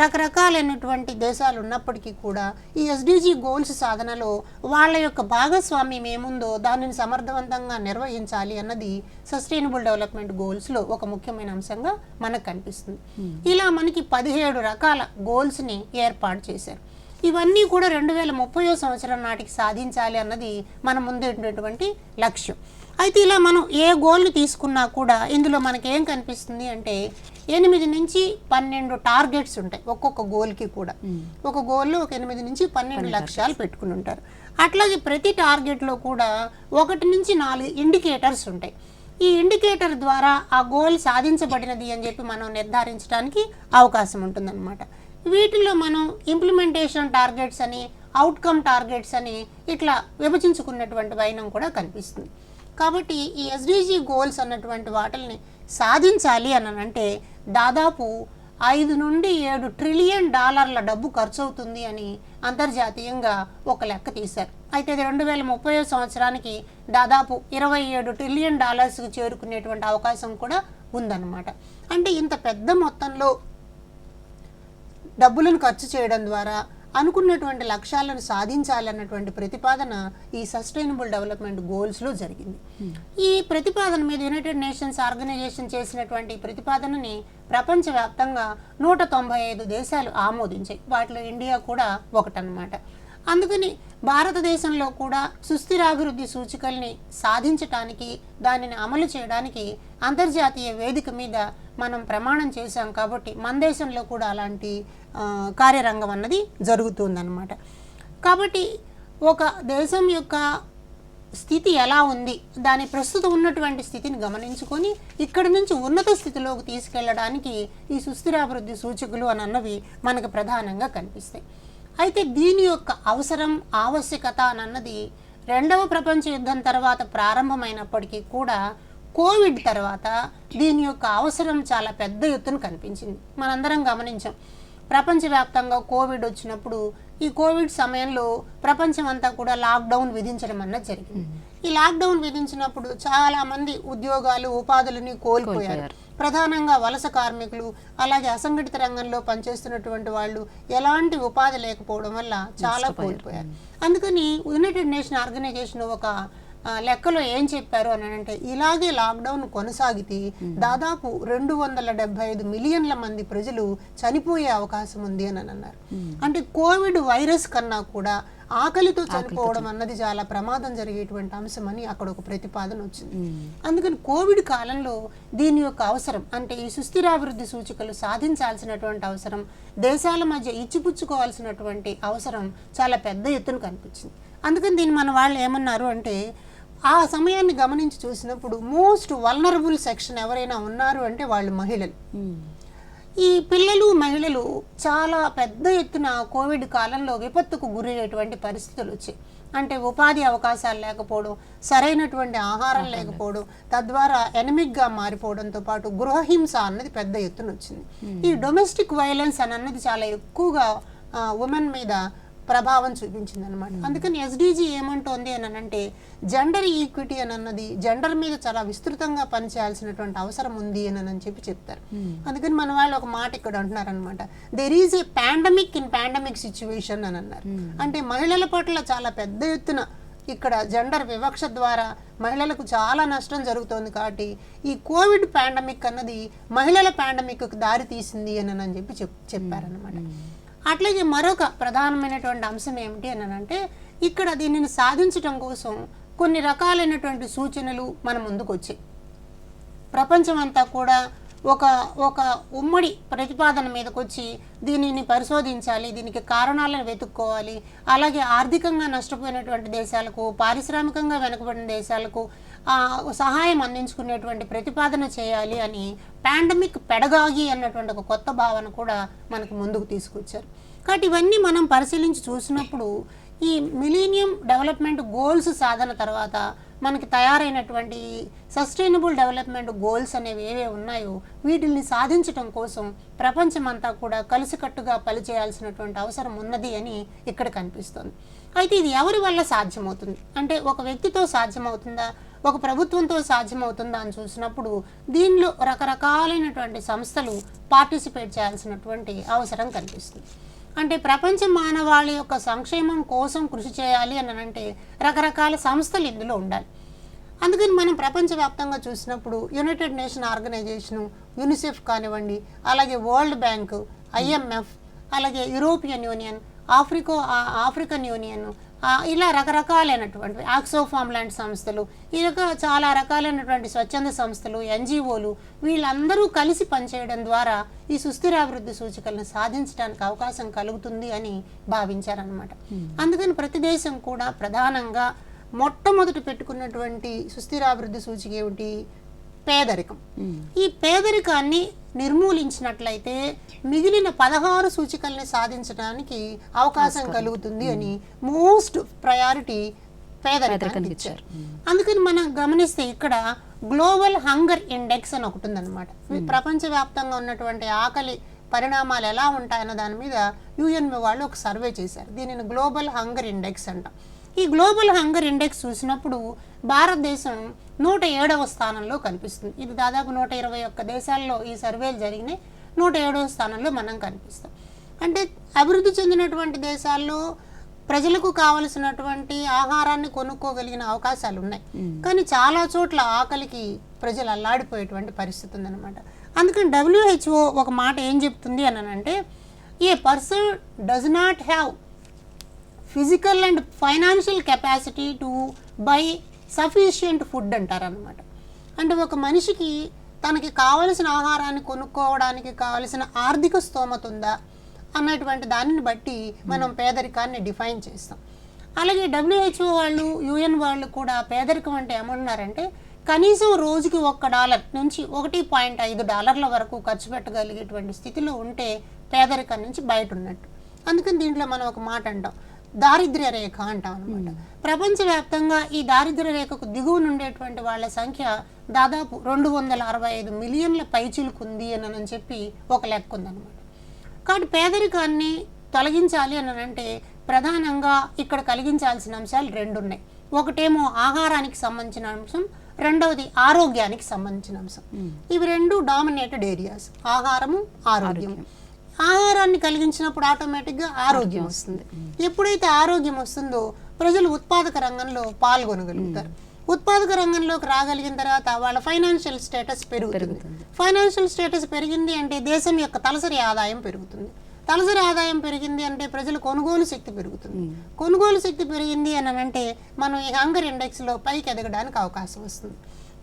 రకరకాలైనటువంటి దేశాలు ఉన్నప్పటికీ కూడా ఈ SDG గోల్స్ సాధనలో వాళ్ళ యొక్క భాగస్వామ్యం ఏముందో దానిని సమర్థవంతంగా నిర్వహించాలి అన్నది సస్టైనబుల్ డెవలప్మెంట్ గోల్స్లో ఒక ముఖ్యమైన అంశంగా మనకు కనిపిస్తుంది. ఇలా మనకి 17 రకాల గోల్స్ని ఏర్పాటు చేశారు. ఇవన్నీ కూడా 2030 సంవత్సరం నాటికి సాధించాలి అన్నది మన ముందు ఉండేటువంటి లక్ష్యం. అయితే ఇలా మనం ఏ గోల్ని తీసుకున్నా కూడా ఇందులో మనకేం కనిపిస్తుంది అంటే 8 నుంచి 12 టార్గెట్స్ ఉంటాయి ఒక్కొక్క గోల్కి కూడా. ఒక గోల్లో ఒక 8 నుంచి 12 లక్ష్యాలు పెట్టుకుని ఉంటారు. అట్లాగే ప్రతి టార్గెట్లో కూడా 1 నుంచి 4 ఇండికేటర్స్ ఉంటాయి. ఈ ఇండికేటర్ ద్వారా ఆ గోల్ సాధించబడినది అని చెప్పి మనం నిర్ధారించడానికి అవకాశం ఉంటుందన్నమాట. వీటిలో మనం ఇంప్లిమెంటేషన్ టార్గెట్స్ అని, అవుట్కమ్ టార్గెట్స్ అని ఇట్లా విభజించుకున్నటువంటి వైనం కూడా కనిపిస్తుంది. కాబట్టి ఈ ఎస్డిజి గోల్స్ అన్నటువంటి వాటిని సాధించాలి అని అంటే దాదాపు 5 నుండి 7 ట్రిలియన్ డాలర్ల డబ్బు ఖర్చు అవుతుంది అని అంతర్జాతీయంగా ఒక లెక్క తీశారు. అయితే ఇది 2030 సంవత్సరానికి దాదాపు 27 ట్రిలియన్ డాలర్స్కి చేరుకునేటువంటి అవకాశం కూడా ఉందన్నమాట. అంటే ఇంత పెద్ద మొత్తంలో డబ్బులను ఖర్చు చేయడం ద్వారా అనుకున్నటువంటి లక్ష్యాలను సాధించాలన్నటువంటి ప్రతిపాదన ఈ సస్టైనబుల్ డెవలప్మెంట్ గోల్స్లో జరిగింది. ఈ ప్రతిపాదన మీద యునైటెడ్ నేషన్స్ ఆర్గనైజేషన్ చేసినటువంటి ప్రతిపాదనని ప్రపంచవ్యాప్తంగా 195 దేశాలు ఆమోదించాయి. వాటిలో ఇండియా కూడా ఒకటన్నమాట. అందుకని భారతదేశంలో కూడా సుస్థిరాభివృద్ధి సూచికల్ని సాధించటానికి, దానిని అమలు చేయడానికి అంతర్జాతీయ వేదిక మీద మనం ప్రమాణం చేశాం. కాబట్టి మన దేశంలో కూడా అలాంటి కార్యరంగం అన్నది జరుగుతుందన్నమాట. కాబట్టి ఒక దేశం యొక్క స్థితి ఎలా ఉంది, దాని ప్రస్తుతం ఉన్నటువంటి స్థితిని గమనించుకొని ఇక్కడి నుంచి ఉన్నత స్థితిలోకి తీసుకెళ్ళడానికి ఈ సుస్థిరాభివృద్ధి సూచికలు అని అన్నవి మనకు ప్రధానంగా కనిపిస్తాయి. అయితే దీని యొక్క అవసరం, ఆవశ్యకత అన్నది 2వ ప్రపంచ యుద్ధం తర్వాత ప్రారంభమైనప్పటికీ కూడా కోవిడ్ తర్వాత దీని యొక్క అవసరం చాలా పెద్ద ఎత్తున కనిపించింది. మనందరం గమనించాం. ప్రపంచవ్యాప్తంగా కోవిడ్ వచ్చినప్పుడు ఈ కోవిడ్ సమయంలో ప్రపంచం అంతా కూడా లాక్డౌన్ విధించడం అన్నది జరిగింది. ఈ లాక్డౌన్ విధించినప్పుడు చాలామంది ఉద్యోగాలు, ఉపాధులని కోల్పోయారు. ప్రధానంగా వలస కార్మికులు, అలాగే అసంఘటిత రంగంలో పనిచేస్తున్నటువంటి వాళ్ళు ఎలాంటి ఉపాధి లేకపోవడం వల్ల చాలా కోల్పోయారు. అందుకని యునైటెడ్ నేషన్ ఆర్గనైజేషన్ ఒక లెక్కలో ఏం చెప్పారు అని అంటే, ఇలాగే లాక్డౌన్ కొనసాగితే దాదాపు 275 మిలియన్ల మంది ప్రజలు చనిపోయే అవకాశం ఉంది అని అన్నారు. అంటే కోవిడ్ వైరస్ కన్నా కూడా ఆకలితో చనిపోవడం అన్నది చాలా ప్రమాదం జరిగేటువంటి అంశం అని అక్కడ ఒక ప్రతిపాదన వచ్చింది. అందుకని కోవిడ్ కాలంలో దీని యొక్క అవసరం, అంటే ఈ సుస్థిరాభివృద్ధి సూచికలు సాధించాల్సినటువంటి అవసరం, దేశాల మధ్య ఇచ్చిపుచ్చుకోవాల్సినటువంటి అవసరం చాలా పెద్ద ఎత్తున కనిపించింది. అందుకని దీన్ని మన వాళ్ళు ఏమన్నారు అంటే, ఆ సమయాన్ని గమనించి చూసినప్పుడు మోస్ట్ వల్నరబుల్ సెక్షన్ ఎవరైనా ఉన్నారు అంటే వాళ్ళు మహిళలు. ఈ పిల్లలు, మహిళలు చాలా పెద్ద ఎత్తున కోవిడ్ కాలంలో విపత్తుకు గురయ్యేటువంటి పరిస్థితులు వచ్చాయి. అంటే ఉపాధి అవకాశాలు లేకపోవడం, సరైనటువంటి ఆహారం లేకపోవడం, తద్వారా ఎనిమిక్గా మారిపోవడంతో పాటు గృహహింస అన్నది పెద్ద ఎత్తున వచ్చింది. ఈ డొమెస్టిక్ వైలెన్స్ అన్నది చాలా ఎక్కువగా ఉమెన్ మీద ప్రభావం చూపించింది అనమాట. అందుకని ఎస్డిజి ఏమంటోంది అని అంటే, జెండర్ ఈక్విటీ అని అన్నది జెండర్ మీద చాలా విస్తృతంగా పనిచేయాల్సినటువంటి అవసరం ఉంది అని చెప్పి చెప్తారు. అందుకని మన వాళ్ళు ఒక మాట ఇక్కడ అంటున్నారు అనమాట, there is a pandemic in pandemic situation అని అన్నారు. అంటే మహిళల పట్ల చాలా పెద్ద ఎత్తున ఇక్కడ జెండర్ వివక్ష ద్వారా మహిళలకు చాలా నష్టం జరుగుతోంది. కాబట్టి ఈ కోవిడ్ పాండమిక్ అన్నది మహిళల పాండమిక్కు దారి తీసింది అని చెప్పి చెప్పారనమాట. అట్లాగే మరొక ప్రధానమైనటువంటి అంశం ఏమిటి అని అంటే, ఇక్కడ దీనిని సాధించడం కోసం కొన్ని రకాలైనటువంటి సూచనలు మన ముందుకు వచ్చాయి. ప్రపంచం అంతా కూడా ఒక ఉమ్మడి ప్రతిపాదన మీదకి వచ్చి దీనిని పరిశోధించాలి, దీనికి కారణాలను వెతుక్కోవాలి, అలాగే ఆర్థికంగా నష్టపోయినటువంటి దేశాలకు, పారిశ్రామికంగా వెనుకబడిన దేశాలకు సహాయం అందించుకునేటువంటి ప్రతిపాదన చేయాలి అని పాండమిక్ పెడగాగి అన్నటువంటి ఒక కొత్త భావన కూడా మనకు ముందుకు తీసుకొచ్చారు. కాబట్టి ఇవన్నీ మనం పరిశీలించి చూసినప్పుడు ఈ మిలీనియం డెవలప్మెంట్ గోల్స్ సాధన తర్వాత మనకి తయారైనటువంటి సస్టైనబుల్ డెవలప్మెంట్ గోల్స్ అనేవి ఏవే ఉన్నాయో వీటిని సాధించడం కోసం ప్రపంచమంతా కూడా కలిసికట్టుగా పనిచేయాల్సినటువంటి అవసరం ఉన్నది అని ఇక్కడ కనిపిస్తుంది. అయితే ఇది ఎవరి వల్ల సాధ్యమవుతుంది అంటే, ఒక వ్యక్తితో సాధ్యమవుతుందా, ఒక ప్రభుత్వంతో సాధ్యమవుతుందా అని చూసినప్పుడు దీనిలో రకరకాలైనటువంటి సంస్థలు పార్టిసిపేట్ చేయాల్సినటువంటి అవసరం కనిపిస్తుంది. అంటే ప్రపంచ మానవాళి యొక్క సంక్షేమం కోసం కృషి చేయాలి అని అంటే రకరకాల సంస్థలు ఇందులో ఉండాలి. అందుకని మనం ప్రపంచవ్యాప్తంగా చూసినప్పుడు యునైటెడ్ నేషన్ ఆర్గనైజేషను, యూనిసెఫ్ కానివ్వండి, అలాగే వరల్డ్ బ్యాంకు, IMF, అలాగే యూరోపియన్ యూనియన్, ఆఫ్రికన్ యూనియన్, ఇలా రకరకాలైనటువంటి ఆక్సోఫామ్ లాంటి సంస్థలు, ఈ చాలా రకాలైనటువంటి స్వచ్ఛంద సంస్థలు, ఎన్జిఓలు వీళ్ళందరూ కలిసి పనిచేయడం ద్వారా ఈ సుస్థిరాభివృద్ధి సూచికలను సాధించడానికి అవకాశం కలుగుతుంది అని భావించారనమాట. అందుకని ప్రతి దేశం కూడా ప్రధానంగా మొట్టమొదటి పెట్టుకున్నటువంటి సుస్థిరాభివృద్ధి సూచిక ఏమిటి? పేదరికం. ఈ పేదరికాన్ని నిర్మూలించినట్లయితే మిగిలిన 16 సూచికల్ని సాధించడానికి అవకాశం కలుగుతుంది అని మోస్ట్ ప్రయారిటీ పేదరికానికి ఇచ్చారు. అందుకని మనం గమనిస్తే ఇక్కడ గ్లోబల్ హంగర్ ఇండెక్స్ అని ఒకటి ఉందన్నమాట. ప్రపంచవ్యాప్తంగా ఉన్నటువంటి ఆకలి పరిణామాలు ఎలా ఉంటాయన్న దాని మీద యుఎన్ఓ వాళ్ళు ఒక సర్వే చేశారు. దీనిని గ్లోబల్ హంగర్ ఇండెక్స్ అంటాం. ఈ గ్లోబల్ హంగర్ ఇండెక్స్ చూసినప్పుడు భారతదేశం 107వ స్థానంలో కనిపిస్తుంది. ఇది దాదాపు 121 దేశాల్లో ఈ సర్వేలు జరిగినాయి. 107వ స్థానంలో మనం కనిపిస్తాం. అంటే అభివృద్ధి చెందినటువంటి దేశాల్లో ప్రజలకు కావలసినటువంటి ఆహారాన్ని కొనుక్కోగలిగిన అవకాశాలు ఉన్నాయి, కానీ చాలా చోట్ల ఆకలికి ప్రజలు అల్లాడిపోయేటువంటి పరిస్థితి ఉందన్నమాట. అందుకని WHO ఒక మాట ఏం చెప్తుంది అని అంటే, a person does not have physical and financial capacity to buy sufficient food అంటారనమాట. అంటే ఒక మనిషికి తనకి కావలసిన ఆహారాన్ని కొనుక్కోవడానికి కావలసిన ఆర్థిక స్తోమత ఉందా అన్నటువంటి దానిని బట్టి మనం పేదరికాన్ని డిఫైన్ చేస్తాం. అలాగే WHO వాళ్ళు, UN వాళ్ళు కూడా పేదరికం అంటే ఏమన్నారంటే, కనీసం రోజుకి $1 నుంచి $1.5 వరకు ఖర్చు పెట్టగలిగేటువంటి స్థితిలో ఉంటే పేదరికం నుంచి బయట ఉన్నట్టు. అందుకని దీంట్లో మనం ఒక మాట అంటాం, దారిద్ర్య రేఖ అంటాం అనమాట. ప్రపంచవ్యాప్తంగా ఈ దారిద్ర్య రేఖకు దిగువన ఉండేటువంటి వాళ్ళ సంఖ్య దాదాపు 265 మిలియన్ల పైచిలుకుంది అని చెప్పి ఒక లెక్క ఉందన్నమాట. కాబట్టి పేదరికాన్ని తొలగించాలి అని అంటే ప్రధానంగా ఇక్కడ కలిగించాల్సిన అంశాలు 2 ఉన్నాయి. ఒకటేమో ఆహారానికి సంబంధించిన అంశం, రెండవది ఆరోగ్యానికి సంబంధించిన అంశం. ఇవి 2 డామినేటెడ్ ఏరియాస్, ఆహారము, ఆరోగ్యం. ఆహారాన్ని కలిగించినప్పుడు ఆటోమేటిక్గా ఆరోగ్యం వస్తుంది. ఎప్పుడైతే ఆరోగ్యం వస్తుందో ప్రజలు ఉత్పాదక రంగంలో పాల్గొనగలుగుతారు. ఉత్పాదక రంగంలోకి రాగలిగిన తర్వాత వాళ్ళ ఫైనాన్షియల్ స్టేటస్ పెరుగుతుంది. ఫైనాన్షియల్ స్టేటస్ పెరిగింది అంటే దేశం యొక్క తలసరి ఆదాయం పెరుగుతుంది. తలసరి ఆదాయం పెరిగింది అంటే ప్రజల కొనుగోలు శక్తి పెరుగుతుంది. కొనుగోలు శక్తి పెరిగింది అని అంటే మనం ఈ హంగర్ ఇండెక్స్లో పైకి ఎదగడానికి అవకాశం వస్తుంది.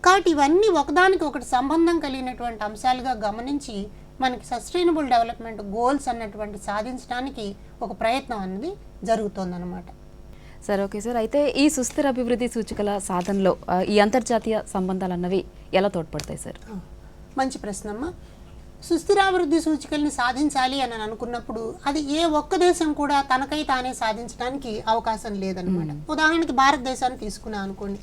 కాబట్టి ఇవన్నీ ఒకదానికి ఒకటి సంబంధం కలిగినటువంటి అంశాలుగా గమనించి మనకి సస్టైనబుల్ డెవలప్మెంట్ గోల్స్ అన్నటువంటి సాధించడానికి ఒక ప్రయత్నం అనేది జరుగుతోందన్నమాట. Sir, okay sir. అయితే ఈ సుస్థిర అభివృద్ధి సూచికల సాధనలో ఈ అంతర్జాతీయ సంబంధాలు అన్నవి ఎలా తోడ్పడతాయి సార్? మంచి ప్రశ్న అమ్మా. సుస్థిరాభివృద్ధి సూచికల్ని సాధించాలి అని అనుకున్నప్పుడు అది ఏ ఒక్క దేశం కూడా తనకై తానే సాధించడానికి అవకాశం లేదన్నమాట. ఉదాహరణకి భారతదేశాన్ని తీసుకున్నా అనుకోండి.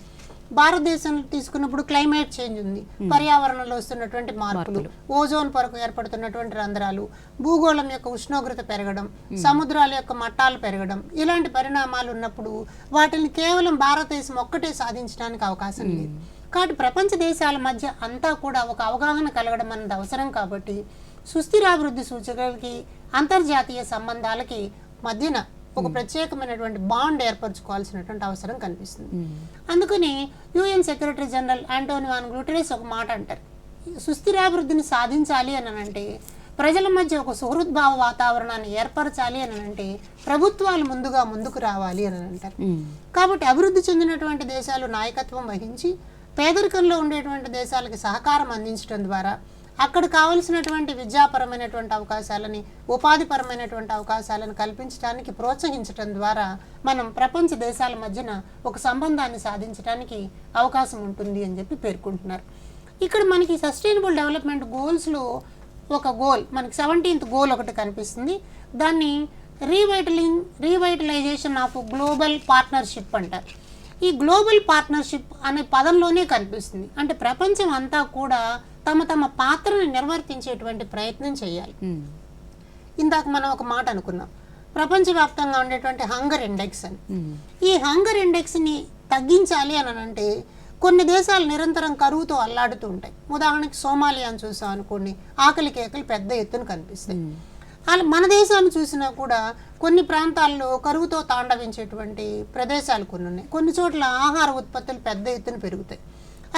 భారతదేశం తీసుకున్నప్పుడు క్లైమేట్ చేంజ్ ఉంది, పర్యావరణంలో వస్తున్నటువంటి మార్పులు, ఓజోన్ పొరకు ఏర్పడుతున్నటువంటి రంధ్రాలు, భూగోళం యొక్క ఉష్ణోగ్రత పెరగడం, సముద్రాల యొక్క మట్టాలు పెరగడం, ఇలాంటి పరిణామాలు ఉన్నప్పుడు వాటిని కేవలం భారతదేశం ఒక్కటే సాధించడానికి అవకాశం లేదు. కాబట్టి ప్రపంచ దేశాల మధ్య అంతా కూడా ఒక అవగాహన కలగడం అన్నది అవసరం. కాబట్టి సుస్థిరాభివృద్ధి సూచికలకి అంతర్జాతీయ సంబంధాలకి మధ్యన ఒక ప్రత్యేకమైనటువంటి బాండ్ ఏర్పరచుకోవాల్సినటువంటి అవసరం కనిపిస్తుంది. అందుకని UN సెక్రటరీ జనరల్ ఆంటోనియో గ్యూటెరస్ ఒక మాట అంటారు, సుస్థిరాభివృద్ధిని సాధించాలి అని అంటే ప్రజల మధ్య ఒక సుహృద్భావ వాతావరణాన్ని ఏర్పరచాలి అని అంటే ప్రభుత్వాలు ముందుకు రావాలి అని అంటారు. కాబట్టి అభివృద్ధి చెందినటువంటి దేశాలు నాయకత్వం వహించి పేదరికంలో ఉండేటువంటి దేశాలకి సహకారం అందించడం ద్వారా అక్కడ కావలసినటువంటి విద్యాపరమైనటువంటి అవకాశాలని, ఉపాధిపరమైనటువంటి అవకాశాలను కల్పించడానికి ప్రోత్సహించడం ద్వారా మనం ప్రపంచ దేశాల మధ్యన ఒక సంబంధాన్ని సాధించడానికి అవకాశం ఉంటుంది అని చెప్పి పేర్కొంటున్నారు. ఇక్కడ మనకి సస్టైనబుల్ డెవలప్మెంట్ గోల్స్లో ఒక గోల్, మనకి 17th గోల్ ఒకటి కనిపిస్తుంది. దాన్ని రీవైటలైజేషన్ ఆఫ్ గ్లోబల్ పార్ట్నర్షిప్ అంటారు. ఈ గ్లోబల్ పార్ట్నర్షిప్ అనే పదంలోనే కనిపిస్తుంది. అంటే ప్రపంచం అంతా కూడా తమ తమ పాత్రను నిర్వర్తించేటువంటి ప్రయత్నం చేయాలి. ఇందాక మనం ఒక మాట అనుకున్నాం, ప్రపంచవ్యాప్తంగా ఉండేటువంటి హంగర్ ఇండెక్స్ అని. ఈ హంగర్ ఇండెక్స్ని తగ్గించాలి అని అంటే కొన్ని దేశాలు నిరంతరం కరువుతో అల్లాడుతూ ఉంటాయి. ఉదాహరణకి సోమాలియాను చూసాం అనుకోండి, ఆకలి కేకలు పెద్ద ఎత్తున కనిపిస్తాయి. అలా మన దేశాన్ని చూసినా కూడా కొన్ని ప్రాంతాల్లో కరువుతో తాండవించేటువంటి ప్రదేశాలు కొన్ని ఉన్నాయి. కొన్ని చోట్ల ఆహార ఉత్పత్తులు పెద్ద ఎత్తున పెరుగుతాయి.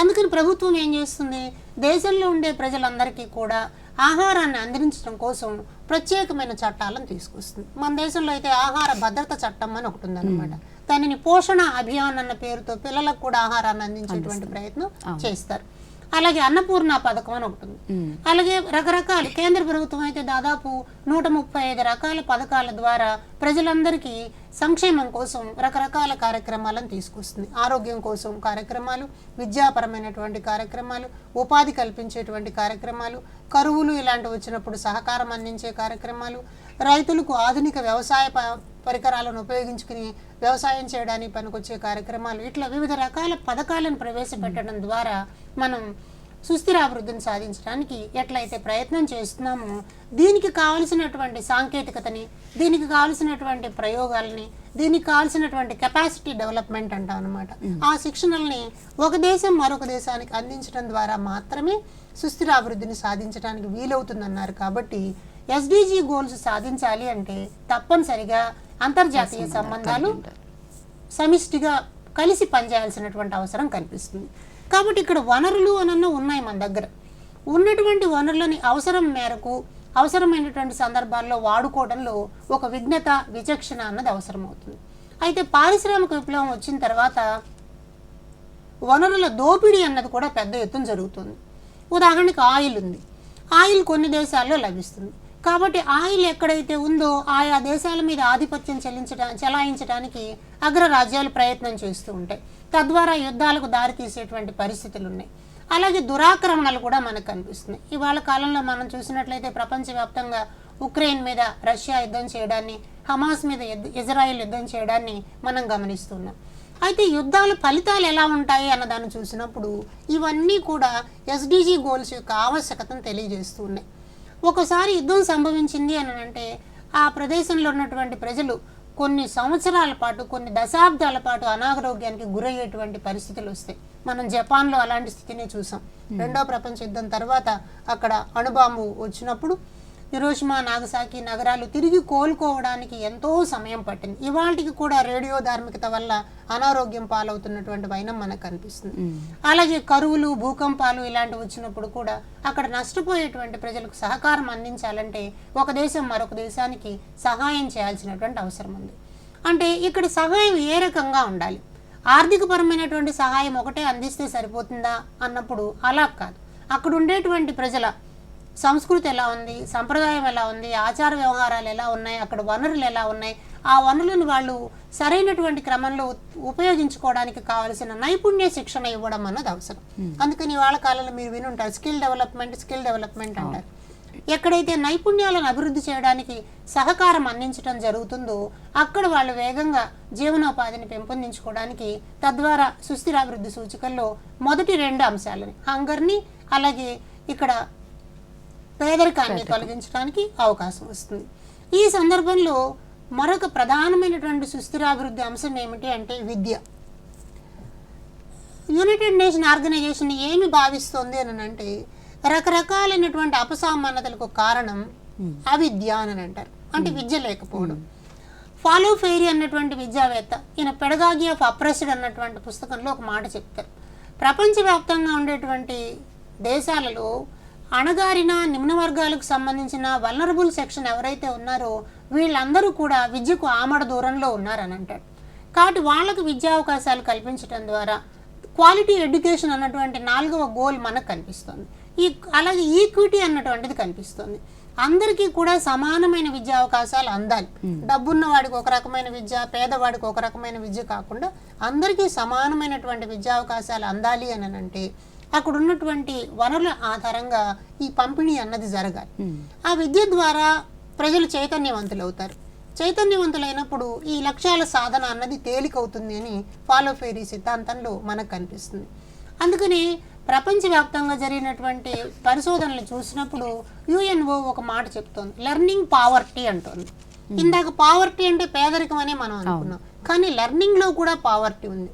అందుకని ప్రభుత్వం ఏం చేస్తుంది, దేశంలో ఉండే ప్రజలందరికీ కూడా ఆహారాన్ని అందించడం కోసం ప్రత్యేకమైన చట్టాలను తీసుకొస్తుంది. మన దేశంలో అయితే ఆహార భద్రత చట్టం అని ఒకటి ఉందన్నమాట. దానిని పోషణ అభియాన్ అన్న పేరుతో పిల్లలకు కూడా ఆహారాన్ని అందించేటువంటి ప్రయత్నం చేస్తారు. అలాగే అన్నపూర్ణ పథకం అని ఒకటి ఉంది. అలాగే రకరకాల కేంద్ర ప్రభుత్వం అయితే దాదాపు 135 రకాల పథకాల ద్వారా ప్రజలందరికీ సంక్షేమం కోసం రకరకాల కార్యక్రమాలను తీసుకొస్తుంది. ఆరోగ్యం కోసం కార్యక్రమాలు, విద్యాపరమైనటువంటి కార్యక్రమాలు, ఉపాధి కల్పించేటువంటి కార్యక్రమాలు, కరువులు ఇలాంటివి వచ్చినప్పుడు సహకారం అందించే కార్యక్రమాలు, రైతులకు ఆధునిక వ్యవసాయ పరికరాలను ఉపయోగించుకుని వ్యవసాయం చేయడానికి పనికొచ్చే కార్యక్రమాలు, ఇట్లా వివిధ రకాల పథకాలను ప్రవేశపెట్టడం ద్వారా మనం సుస్థిరాభివృద్ధిని సాధించడానికి ఎట్లయితే ప్రయత్నం చేస్తున్నామో దీనికి కావలసినటువంటి సాంకేతికతని, దీనికి కావలసినటువంటి ప్రయోగాలని, దీనికి కావలసినటువంటి కెపాసిటీ డెవలప్మెంట్ అంటాం అనమాట. ఆ శిక్షణల్ని ఒక దేశం మరొక దేశానికి అందించడం ద్వారా మాత్రమే సుస్థిరాభివృద్ధిని సాధించడానికి వీలవుతుందన్నారు. కాబట్టి ఎస్డిజి గోల్స్ సాధించాలి అంటే తప్పనిసరిగా అంతర్జాతీయ సంబంధాలు సమిష్టిగా కలిసి పనిచేయాల్సినటువంటి అవసరం కనిపిస్తుంది. కాబట్టి ఇక్కడ వనరులు అనన్నా ఉన్నాయి మన దగ్గర. ఉన్నటువంటి వనరులని అవసరం మేరకు అవసరమైనటువంటి సందర్భాల్లో వాడుకోవడంలో ఒక విజ్ఞత, విచక్షణ అన్నది అవసరం అవుతుంది. అయితే పారిశ్రామిక విప్లవం వచ్చిన తర్వాత వనరుల దోపిడీ అన్నది కూడా పెద్ద ఎత్తున జరుగుతుంది. ఉదాహరణకి ఆయిల్ ఉంది. ఆయిల్ కొన్ని దేశాల్లో లభిస్తుంది. కాబట్టి ఆయిల్ ఎక్కడైతే ఉందో ఆయా దేశాల మీద ఆధిపత్యం చెలాయించడానికి అగ్రరాజ్యాలు ప్రయత్నం చేస్తూ ఉంటాయి. తద్వారా యుద్ధాలకు దారితీసేటువంటి పరిస్థితులు ఉన్నాయి. అలాగే దురాక్రమణలు కూడా మనకు కనిపిస్తున్నాయి. ఇవాళ కాలంలో మనం చూసినట్లయితే ప్రపంచవ్యాప్తంగా ఉక్రెయిన్ మీద రష్యా యుద్ధం చేయడాన్ని, హమాస్ మీద ఇజ్రాయెల్ యుద్ధం చేయడాన్ని మనం గమనిస్తున్నాం. అయితే యుద్ధాల ఫలితాలు ఎలా ఉంటాయి అన్నదాన్ని చూసినప్పుడు ఇవన్నీ కూడా ఎస్డిజి గోల్స్ యొక్క ఆవశ్యకతను తెలియజేస్తూ ఉన్నాయి. ఒకసారి యుద్ధం సంభవించింది అని అంటే ఆ ప్రదేశంలో ఉన్నటువంటి ప్రజలు కొన్ని సంవత్సరాల పాటు, కొన్ని దశాబ్దాల పాటు అనారోగ్యానికి గురయ్యేటువంటి పరిస్థితులు వస్తాయి. మనం జపాన్లో అలాంటి స్థితిని చూసాం. రెండో ప్రపంచ యుద్ధం తర్వాత అక్కడ అణుబాంబు వచ్చినప్పుడు హిరోషిమా, నాగసాకి నగరాలు తిరిగి కోలుకోవడానికి ఎంతో సమయం పట్టింది. ఇవాళకి కూడా రేడియో ధార్మికత వల్ల అనారోగ్యం పాలవుతున్నటువంటి వైనం మనకు కనిపిస్తుంది. అలాగే కరువులు, భూకంపాలు ఇలాంటివి వచ్చినప్పుడు కూడా అక్కడ నష్టపోయేటువంటి ప్రజలకు సహకారం అందించాలంటే ఒక దేశం మరొక దేశానికి సహాయం చేయాల్సినటువంటి అవసరం ఉంది. అంటే ఇక్కడ సహాయం ఏ రకంగా ఉండాలి? ఆర్థికపరమైనటువంటి సహాయం ఒకటే అందిస్తే సరిపోతుందా అన్నప్పుడు అలా కాదు. అక్కడ ఉండేటువంటి ప్రజల సంస్కృతి ఎలా ఉంది, సంప్రదాయం ఎలా ఉంది, ఆచార వ్యవహారాలు ఎలా ఉన్నాయి, అక్కడ వనరులు ఎలా ఉన్నాయి, ఆ వనరులను వాళ్ళు సరైనటువంటి క్రమంలో ఉపయోగించుకోవడానికి కావలసిన నైపుణ్య శిక్షణ ఇవ్వడం అన్నది అవసరం. అందుకని ఇవాళ కాలంలో మీరు వినుంటారు స్కిల్ డెవలప్మెంట్ అంటారు. ఎక్కడైతే నైపుణ్యాలను అభివృద్ధి చేయడానికి సహకారం అందించడం జరుగుతుందో అక్కడ వాళ్ళు వేగంగా జీవనోపాధిని పెంపొందించుకోవడానికి, తద్వారా సుస్థిరాభివృద్ధి సూచికల్లో మొదటి 2 అంశాలని, హంగర్ని అలాగే ఇక్కడ పేదరికాన్ని తొలగించడానికి అవకాశం వస్తుంది. ఈ సందర్భంలో మరొక ప్రధానమైనటువంటి సుస్థిరాభివృద్ధి అంశం ఏమిటి అంటే విద్య. యునైటెడ్ నేషన్ ఆర్గనైజేషన్ ఏమి భావిస్తోంది అని అంటే రకరకాలైనటువంటి అపసమానతలకు కారణం అవిద్య అని అంటారు. అంటే విద్య లేకపోవడం. ఫాలో ఫెయిరీ అన్నటువంటి విద్యావేత్త ఈయన పెడగాగి ఆఫ్ అప్రెస్డ్ అన్నటువంటి పుస్తకంలో ఒక మాట చెప్తారు. ప్రపంచవ్యాప్తంగా ఉండేటువంటి దేశాలలో అణగారిన నిమ్న వర్గాలకు సంబంధించిన వల్నరబుల్ సెక్షన్ ఎవరైతే ఉన్నారో వీళ్ళందరూ కూడా విద్యకు ఆమడ దూరంలో ఉన్నారని అంటాడు. కాబట్టి వాళ్ళకు విద్యా అవకాశాలు కల్పించడం ద్వారా క్వాలిటీ ఎడ్యుకేషన్ అన్నటువంటి 4వ గోల్ మనకు కనిపిస్తుంది. అలాగే ఈక్విటీ అన్నటువంటిది కనిపిస్తుంది. అందరికీ కూడా సమానమైన విద్యా అవకాశాలు అందాలి. డబ్బున్న వాడికి ఒక రకమైన విద్య, పేదవాడికి ఒక రకమైన విద్య కాకుండా అందరికీ సమానమైనటువంటి విద్యా అవకాశాలు అందాలి అని అంటే అక్కడ ఉన్నటువంటి వనరుల ఆధారంగా ఈ పంపిణీ అన్నది జరగాలి. ఆ విద్య ద్వారా ప్రజలు చైతన్యవంతులు అవుతారు. చైతన్యవంతులైనప్పుడు ఈ లక్ష్యాల సాధన అన్నది తేలికవుతుంది అని ఫాలో ఫెయిరీ సిద్ధాంతంలో మనకు కనిపిస్తుంది. అందుకని ప్రపంచవ్యాప్తంగా జరిగినటువంటి పరిశోధనలు చూసినప్పుడు యుఎన్ఓ ఒక మాట చెప్తోంది, లెర్నింగ్ పావర్టీ అంటోంది. ఇందాక పావర్టీ అంటే పేదరికం అనే మనం అనుకున్నాం, కానీ లెర్నింగ్ లో కూడా పావర్టీ ఉంది.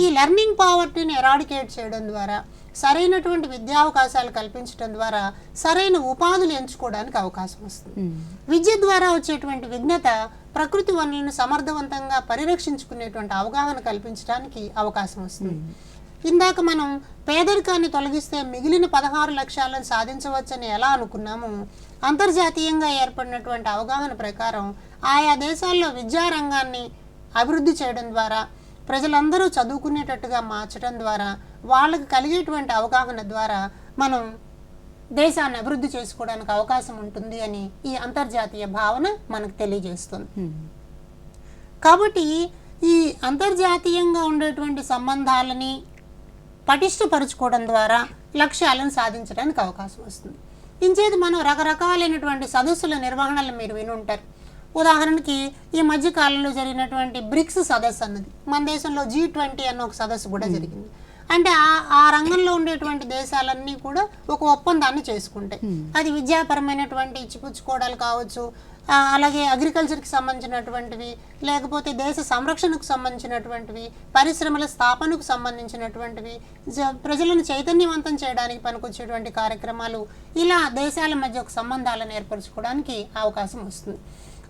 ఈ లెర్నింగ్ పావర్టీని ఎరాడికేట్ చేయడం ద్వారా, సరైనటువంటి విద్యావకాశాలు కల్పించడం ద్వారా సరైన ఉపాధులు ఎంచుకోవడానికి అవకాశం వస్తుంది. విద్య ద్వారా వచ్చేటువంటి విజ్ఞత ప్రకృతి వనరులను సమర్థవంతంగా పరిరక్షించుకునేటువంటి అవగాహన కల్పించడానికి అవకాశం వస్తుంది. ఇందాక మనం పేదరికాన్ని తొలగిస్తే మిగిలిన 16 లక్ష్యాలను సాధించవచ్చని ఎలా అనుకున్నామో, అంతర్జాతీయంగా ఏర్పడినటువంటి అవగాహన ప్రకారం ఆయా దేశాల్లో విద్యారంగాన్ని అభివృద్ధి చేయడం ద్వారా, ప్రజలందరూ చదువుకునేటట్టుగా మార్చడం ద్వారా, వాళ్ళకి కలిగేటువంటి అవగాహన ద్వారా మనం దేశాన్ని అభివృద్ధి చేసుకోవడానికి అవకాశం ఉంటుంది అని ఈ అంతర్జాతీయ భావన మనకు తెలియజేస్తుంది. కాబట్టి ఈ అంతర్జాతీయంగా ఉండేటువంటి సంబంధాలని పటిష్టపరుచుకోవడం ద్వారా లక్ష్యాలను సాధించడానికి అవకాశం వస్తుంది. ఇంచేది మనం రకరకాలైనటువంటి సదస్సుల నిర్వహణలు మీరు వినుంటారు. ఉదాహరణకి ఈ మధ్య కాలంలో జరిగినటువంటి బ్రిక్స్ సదస్సు అన్నది, మన దేశంలో G20 అన్న ఒక సదస్సు కూడా జరిగింది. అంటే ఆ రంగంలో ఉండేటువంటి దేశాలన్నీ కూడా ఒక ఒప్పందాన్ని చేసుకుంటాయి. అది విద్యాపరమైనటువంటి ఇచ్చిపుచ్చుకోవడాలు కావచ్చు, అలాగే అగ్రికల్చర్కి సంబంధించినటువంటివి, లేకపోతే దేశ సంరక్షణకు సంబంధించినటువంటివి, పరిశ్రమల స్థాపనకు సంబంధించినటువంటివి, ప్రజలను చైతన్యవంతం చేయడానికి పనికొచ్చేటువంటి కార్యక్రమాలు, ఇలా దేశాల మధ్య ఒక సంబంధాలను ఏర్పరచుకోవడానికి అవకాశం వస్తుంది.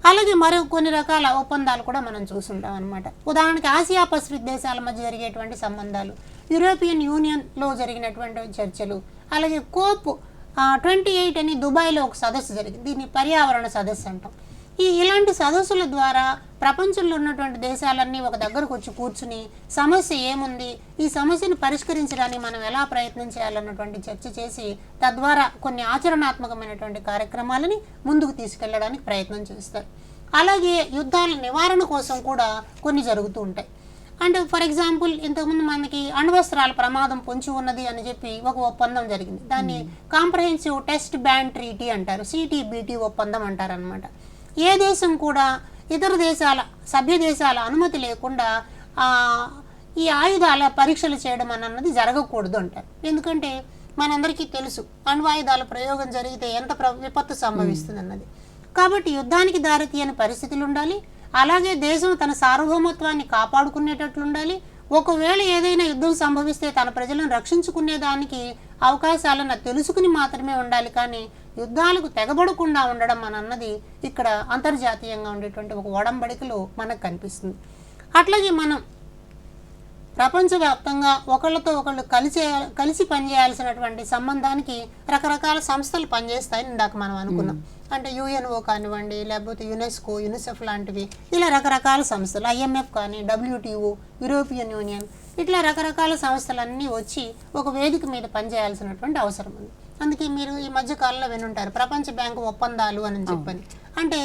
అలాగే మరో కొన్ని రకాల ఒప్పందాలు కూడా మనం చూస్తుంటాం అనమాట. ఉదాహరణకి ఆసియా పసిఫిక్ దేశాల మధ్య జరిగేటువంటి సంబంధాలు, యూరోపియన్ యూనియన్లో జరిగినటువంటి చర్చలు, అలాగే కోప్ 28 అని దుబాయ్లో ఒక సదస్సు జరిగింది. దీన్ని పర్యావరణ సదస్సు అంటాం. ఇలాంటి సదస్సుల ద్వారా ప్రపంచంలో ఉన్నటువంటి దేశాలన్నీ ఒక దగ్గరకు వచ్చి కూర్చుని సమస్య ఏముంది, ఈ సమస్యను పరిష్కరించడానికి మనం ఎలా ప్రయత్నం చేయాలన్నటువంటి చర్చ చేసి తద్వారా కొన్ని ఆచరణాత్మకమైనటువంటి కార్యక్రమాలని ముందుకు తీసుకెళ్ళడానికి ప్రయత్నం చేస్తారు. అలాగే యుద్ధాల నివారణ కోసం కూడా కొన్ని జరుగుతూ ఉంటాయి. అంటే ఫర్ ఎగ్జాంపుల్ ఇంతకుముందు మనకి అణ్వస్త్రాల ప్రమాదం పొంచి ఉన్నది అని చెప్పి ఒక ఒప్పందం జరిగింది. దాన్ని కాంప్రహెన్సివ్ టెస్ట్ బ్యాన్ ట్రీటీ అంటారు, CTBT ఒప్పందం అంటారు అనమాట. ఏ దేశం కూడా ఇతర దేశాల సభ్య దేశాల అనుమతి లేకుండా ఈ ఆయుధాల పరీక్షలు చేయడం అన్నది జరగకూడదు అంటారు. ఎందుకంటే మనందరికీ తెలుసు అణ్వాయుధాల ప్రయోగం జరిగితే ఎంత విపత్తు సంభవిస్తుంది అన్నది. కాబట్టి యుద్ధానికి దారితీయని పరిస్థితులు ఉండాలి. అలాగే దేశం తన సార్వభౌమత్వాన్ని కాపాడుకునేటట్లు ఉండాలి. ఒకవేళ ఏదైనా యుద్ధం సంభవిస్తే తన ప్రజలను రక్షించుకునేదానికి అవకాశాలను తెలుసుకుని మాత్రమే ఉండాలి. కానీ యుద్ధాలకు తెగబడకుండా ఉండడం అన్నది ఇక్కడ అంతర్జాతీయంగా ఉండేటువంటి ఒక ఒడంబడికలో మనకు కనిపిస్తుంది. అట్లాగే మనం ప్రపంచవ్యాప్తంగా ఒకళ్ళతో ఒకళ్ళు కలిసి పనిచేయాల్సినటువంటి సంబంధానికి రకరకాల సంస్థలు పనిచేస్తాయని ఇందాక మనం అనుకున్నాం. అంటే UNO కానివ్వండి, లేకపోతే యునెస్కో, యునిసెఫ్ లాంటివి, ఇలా రకరకాల సంస్థలు, IMF కానీ, WTO, యూరోపియన్ యూనియన్, ఇట్లా రకరకాల సంస్థలన్నీ వచ్చి ఒక వేదిక మీద పనిచేయాల్సినటువంటి అవసరం ఉంది. అందుకే మీరు ఈ మధ్య కాలంలో వినుంటారు ప్రపంచ బ్యాంకు ఒప్పందాలు అని చెప్పని. అంటే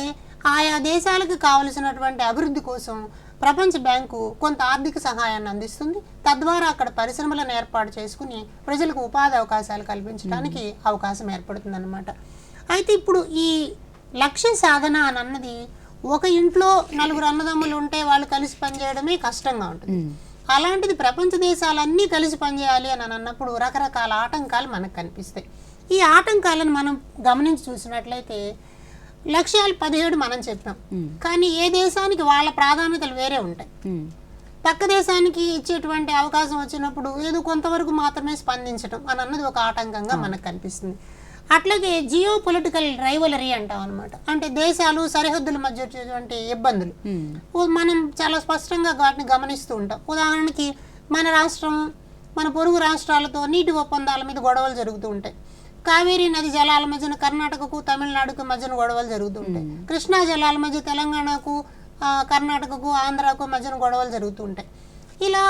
ఆయా దేశాలకు కావలసినటువంటి అభివృద్ధి కోసం ప్రపంచ బ్యాంకు కొంత ఆర్థిక సహాయాన్ని అందిస్తుంది. తద్వారా అక్కడ పరిశ్రమలను ఏర్పాటు చేసుకుని ప్రజలకు ఉపాధి అవకాశాలు కల్పించడానికి అవకాశం ఏర్పడుతుంది అన్నమాట. అయితే ఇప్పుడు ఈ లక్ష్య సాధన అని అన్నది ఒక ఇంట్లో నలుగురు అన్నదమ్ములు ఉంటే వాళ్ళు కలిసి పనిచేయడమే కష్టంగా ఉంటుంది. అలాంటిది ప్రపంచ దేశాలన్నీ కలిసి పనిచేయాలి అని అన్నప్పుడు రకరకాల ఆటంకాలు మనకు కనిపిస్తాయి. ఈ ఆటంకాలను మనం గమనించి చూసినట్లయితే లక్ష్యాలు 17 మనం చెప్పాం, కానీ ఏ దేశానికి వాళ్ళ ప్రాధాన్యతలు వేరే ఉంటాయి. పక్క దేశానికి ఇచ్చేటువంటి అవకాశం వచ్చినప్పుడు ఏదో కొంతవరకు మాత్రమే స్పందించడం అని అన్నది ఒక ఆటంకంగా మనకు కనిపిస్తుంది. అట్లాగే జియో పొలిటికల్ రైవలరీ అంటాం అనమాట. అంటే దేశాలు సరిహద్దుల మధ్య వచ్చేటువంటి ఇబ్బందులు మనం చాలా స్పష్టంగా వాటిని గమనిస్తూ ఉంటాం. ఉదాహరణకి మన రాష్ట్రం మన పొరుగు రాష్ట్రాలతో నీటి ఒప్పందాల మీద గొడవలు జరుగుతూ ఉంటాయి. కావేరీ నది జలాల మధ్యన కర్ణాటకకు తమిళనాడుకు మధ్యన గొడవలు జరుగుతుంటాయి. కృష్ణా జలాల మధ్య తెలంగాణకు కర్ణాటకకు ఆంధ్రాకు మధ్యన గొడవలు జరుగుతుంటాయి. ఇలా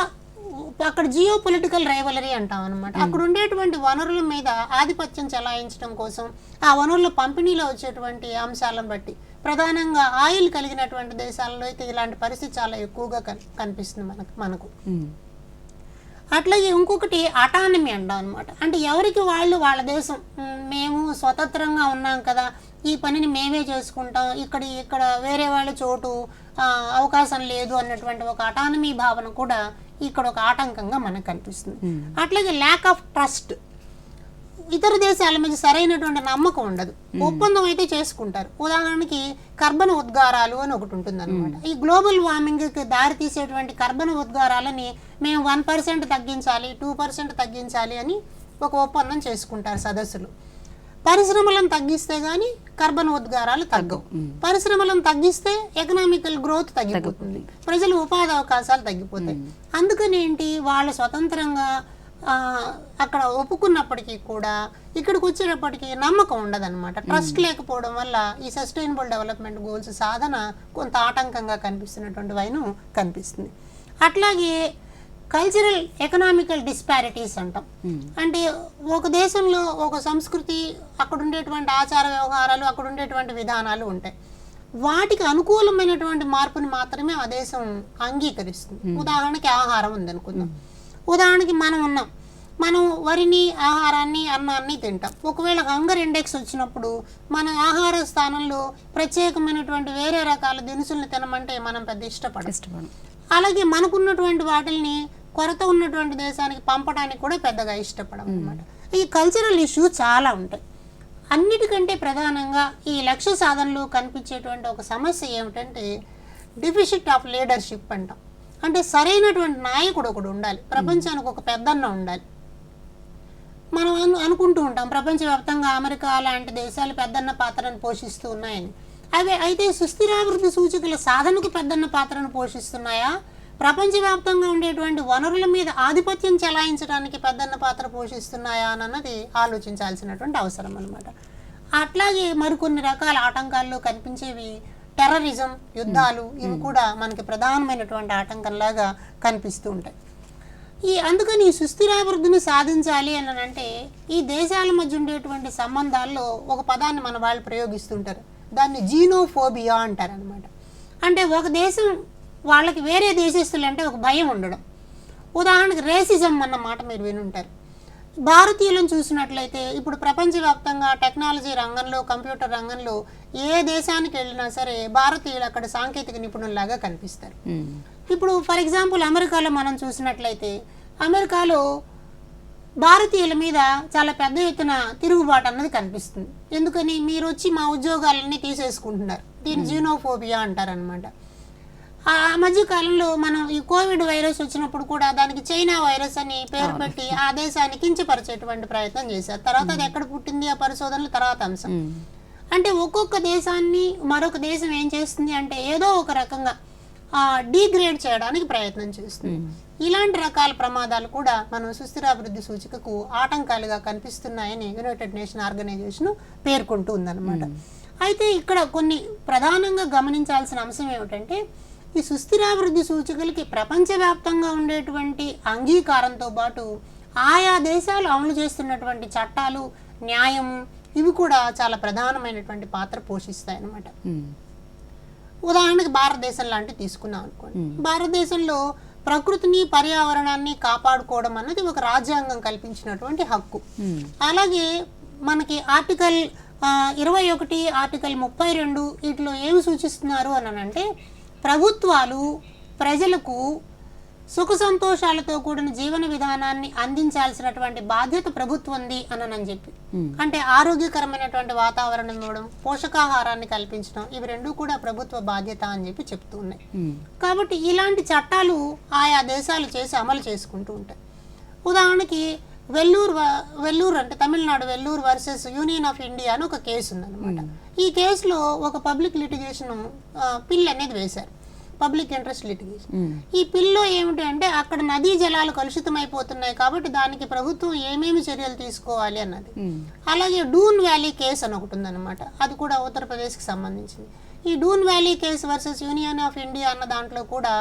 అక్కడ జియో పొలిటికల్ రైవలరీ అంటాం అనమాట. అక్కడ ఉండేటువంటి వనరుల మీద ఆధిపత్యం చెలాయించడం కోసం ఆ వనరుల పంపిణీలో వచ్చేటువంటి అంశాలను బట్టి ప్రధానంగా ఆయిల్ కలిగినటువంటి దేశాలలో అయితే ఇలాంటి పరిస్థితి చాలా ఎక్కువగా కనిపిస్తుంది మనకు. అట్లాగే ఇంకొకటి అటానమీ అంటాం అనమాట. అంటే ఎవరికి వాళ్ళు వాళ్ళ దేశం, మేము స్వతంత్రంగా ఉన్నాం కదా, ఈ పనిని మేమే చేసుకుంటాం, ఇక్కడ వేరే వాళ్ళ చోటు అవకాశం లేదు అన్నటువంటి ఒక అటానమీ భావన కూడా ఇక్కడ ఒక ఆటంకంగా మనకు కనిపిస్తుంది. అట్లాగే ల్యాక్ ఆఫ్ ట్రస్ట్, ఇతర దేశాల మధ్య సరైనటువంటి నమ్మకం ఉండదు. ఒప్పందం అయితే చేసుకుంటారు. ఉదాహరణకి కర్బన ఉద్గారాలు అని ఒకటి ఉంటుంది అనమాట. ఈ గ్లోబల్ వార్మింగ్కి దారి తీసేటువంటి కర్బన ఉద్గారాలని మేము 1% తగ్గించాలి, 2% తగ్గించాలి అని ఒక ఒప్పందం చేసుకుంటారు సదస్సులు. పరిశ్రమలను తగ్గిస్తే గానీ కర్బన ఉద్గారాలు తగ్గవు. పరిశ్రమలను తగ్గిస్తే ఎకనామికల్ గ్రోత్ తగ్గిపోతుంది, ప్రజలు ఉపాధి అవకాశాలు తగ్గిపోతాయి. అందుకని ఏంటి, వాళ్ళ స్వతంత్రంగా అక్కడ ఒప్పుకున్నప్పటికీ కూడా ఇక్కడికి వచ్చేటప్పటికి నమ్మకం ఉండదన్నమాట. ట్రస్ట్ లేకపోవడం వల్ల ఈ సస్టైనబుల్ డెవలప్మెంట్ గోల్స్ సాధన కొంత ఆటంకంగా కనిపిస్తున్నటువంటి వైను కనిపిస్తుంది. అట్లాగే కల్చరల్ ఎకనామికల్ డిస్పారిటీస్ అంటాం. అంటే ఒక దేశంలో ఒక సంస్కృతి, అక్కడ ఉండేటువంటి ఆచార వ్యవహారాలు, అక్కడ ఉండేటువంటి విధానాలు ఉంటాయి. వాటికి అనుకూలమైనటువంటి మార్పుని మాత్రమే ఆ దేశం అంగీకరిస్తుంది. ఉదాహరణకి ఆహారం ఉందనుకుందాం. ఉదాహరణకి మనం వరిని, ఆహారాన్ని, అన్నాన్ని తింటాం. ఒకవేళ హంగర్ ఇండెక్స్ వచ్చినప్పుడు మన ఆహార స్థానంలో ప్రత్యేకమైనటువంటి వేరే రకాల దినుసుల్ని తినమంటే మనం పెద్ద ఇష్టపడం. అలాగే మనకున్నటువంటి వాటిని కొరత ఉన్నటువంటి దేశానికి పంపడానికి కూడా పెద్దగా ఇష్టపడం అనమాట. ఈ కల్చరల్ ఇష్యూస్ చాలా ఉంటాయి. అన్నిటికంటే ప్రధానంగా ఈ లక్ష్య సాధనలో కనిపించేటువంటి ఒక సమస్య ఏమిటంటే డెఫిసిట్ ఆఫ్ లీడర్షిప్ అంటాం. అంటే సరైనటువంటి నాయకుడు ఒకడు ఉండాలి, ప్రపంచానికి ఒక పెద్దన్న ఉండాలి. మనం అనుకుంటూ ఉంటాం ప్రపంచవ్యాప్తంగా అమెరికా లాంటి దేశాలు పెద్దన్న పాత్రను పోషిస్తూ ఉన్నాయని. అయితే సుస్థిరాభివృద్ధి సూచికల సాధనకు పెద్దన్న పాత్రను పోషిస్తున్నాయా, ప్రపంచవ్యాప్తంగా ఉండేటువంటి వనరుల మీద ఆధిపత్యం చెలాయించడానికి పెద్దన్న పాత్ర పోషిస్తున్నాయా అన్నది ఆలోచించాల్సినటువంటి అవసరం అన్నమాట. అట్లాగే మరికొన్ని రకాల ఆటంకాల్లో కనిపించేవి టెర్రరిజం, యుద్ధాలు, ఇవి కూడా మనకి ప్రధానమైనటువంటి ఆటంకంలాగా కనిపిస్తూ ఉంటాయి. అందుకని ఈ సుస్థిరాభివృద్ధిని సాధించాలి అని అంటే ఈ దేశాల మధ్య ఉండేటువంటి సంబంధాల్లో ఒక పదాన్ని మన వాళ్ళు ప్రయోగిస్తుంటారు. దాన్ని జీనోఫోబియా అంటారు అనమాట. అంటే ఒక దేశం వాళ్ళకి వేరే దేశస్తులు అంటే ఒక భయం ఉండడం. ఉదాహరణకి రేసిజం అన్న మాట మీరు వినుంటారు. భారతీయులను చూసినట్లయితే ఇప్పుడు ప్రపంచవ్యాప్తంగా టెక్నాలజీ రంగంలో, కంప్యూటర్ రంగంలో ఏ దేశానికి వెళ్ళినా సరే భారతీయులు అక్కడ సాంకేతిక నిపుణుల్లాగా కనిపిస్తారు. ఇప్పుడు ఫర్ ఎగ్జాంపుల్ అమెరికాలో మనం చూసినట్లయితే అమెరికాలో భారతీయుల మీద చాలా పెద్ద ఎత్తున తిరుగుబాటు అన్నది కనిపిస్తుంది. ఎందుకని, మీరు వచ్చి మా ఉద్యోగాలన్నీ తీసేసుకుంటున్నారు. దీన్ని జీనోఫోబియా అంటారనమాట. ఆ మధ్యకాలంలో మనం ఈ కోవిడ్ వైరస్ వచ్చినప్పుడు కూడా దానికి చైనా వైరస్ అని పేరు పెట్టి ఆ దేశాన్ని కించపరిచేటువంటి ప్రయత్నం చేశారు. తర్వాత అది ఎక్కడ పుట్టింది ఆ పరిశోధనలు తర్వాత అంశం. అంటే ఒక్కొక్క దేశాన్ని మరొక దేశం ఏం చేస్తుంది అంటే ఏదో ఒక రకంగా డీగ్రేడ్ చేయడానికి ప్రయత్నం చేస్తుంది. ఇలాంటి రకాల ప్రమాదాలు కూడా మనం సుస్థిరాభివృద్ధి సూచికకు ఆటంకాలుగా కనిపిస్తున్నాయని యునైటెడ్ నేషన్ ఆర్గనైజేషన్ పేర్కొంటూ ఉందన్నమాట. అయితే ఇక్కడ కొన్ని ప్రధానంగా గమనించాల్సిన అంశం ఏమిటంటే ఈ సుస్థిరాభివృద్ధి సూచికలకి ప్రపంచవ్యాప్తంగా ఉండేటువంటి అంగీకారంతో పాటు ఆయా దేశాలు అమలు చేస్తున్నటువంటి చట్టాలు, న్యాయము, ఇవి కూడా చాలా ప్రధానమైనటువంటి పాత్ర పోషిస్తాయి అన్నమాట. ఉదాహరణకి భారతదేశం లాంటివి తీసుకున్నాం అనుకోండి. భారతదేశంలో ప్రకృతిని, పర్యావరణాన్ని కాపాడుకోవడం అన్నది ఒక రాజ్యాంగం కల్పించినటువంటి హక్కు. అలాగే మనకి ఆర్టికల్ 21, ఆర్టికల్ 32 వీటిలో ఏమి సూచిస్తున్నారు అని అంటే ప్రభుత్వాలు ప్రజలకు సుఖ సంతోషాలతో కూడిన జీవన విధానాన్ని అందించాల్సినటువంటి బాధ్యత ప్రభుత్వంది అని చెప్పి, అంటే ఆరోగ్యకరమైనటువంటి వాతావరణం ఇవ్వడం, పోషకాహారాన్ని కల్పించడం, ఇవి రెండు కూడా ప్రభుత్వ బాధ్యత అని చెప్పి చెప్తూ ఉన్నాయి. కాబట్టి ఇలాంటి చట్టాలు ఆయా దేశాలు చేసి అమలు చేసుకుంటూ ఉంటాయి. ఉదాహరణకి వెల్లూరు అంటే Tamil Nadu Vellore versus union of India అని ఒక కేసు ఉందన్నమాట. ఈ కేసులో ఒక పబ్లిక్ లిటిగేషన్ పిల్ అనేది వేశారు, పబ్లిక్ ఇంట్రెస్ట్ లిటిగేషన్. ఈ పిల్లో ఏమిటి అంటే అక్కడ నదీ జలాలు కలుషితమైపోతున్నాయి కాబట్టి దానికి ప్రభుత్వం ఏమేమి చర్యలు తీసుకోవాలి అన్నది. అలాగే డూన్ వ్యాలీ కేసు అని ఒకటి ఉందన్నమాట, అది కూడా ఉత్తరప్రదేశ్కి సంబంధించింది. ఈ Doon valley case versus union of India అన్న దాంట్లో కూడా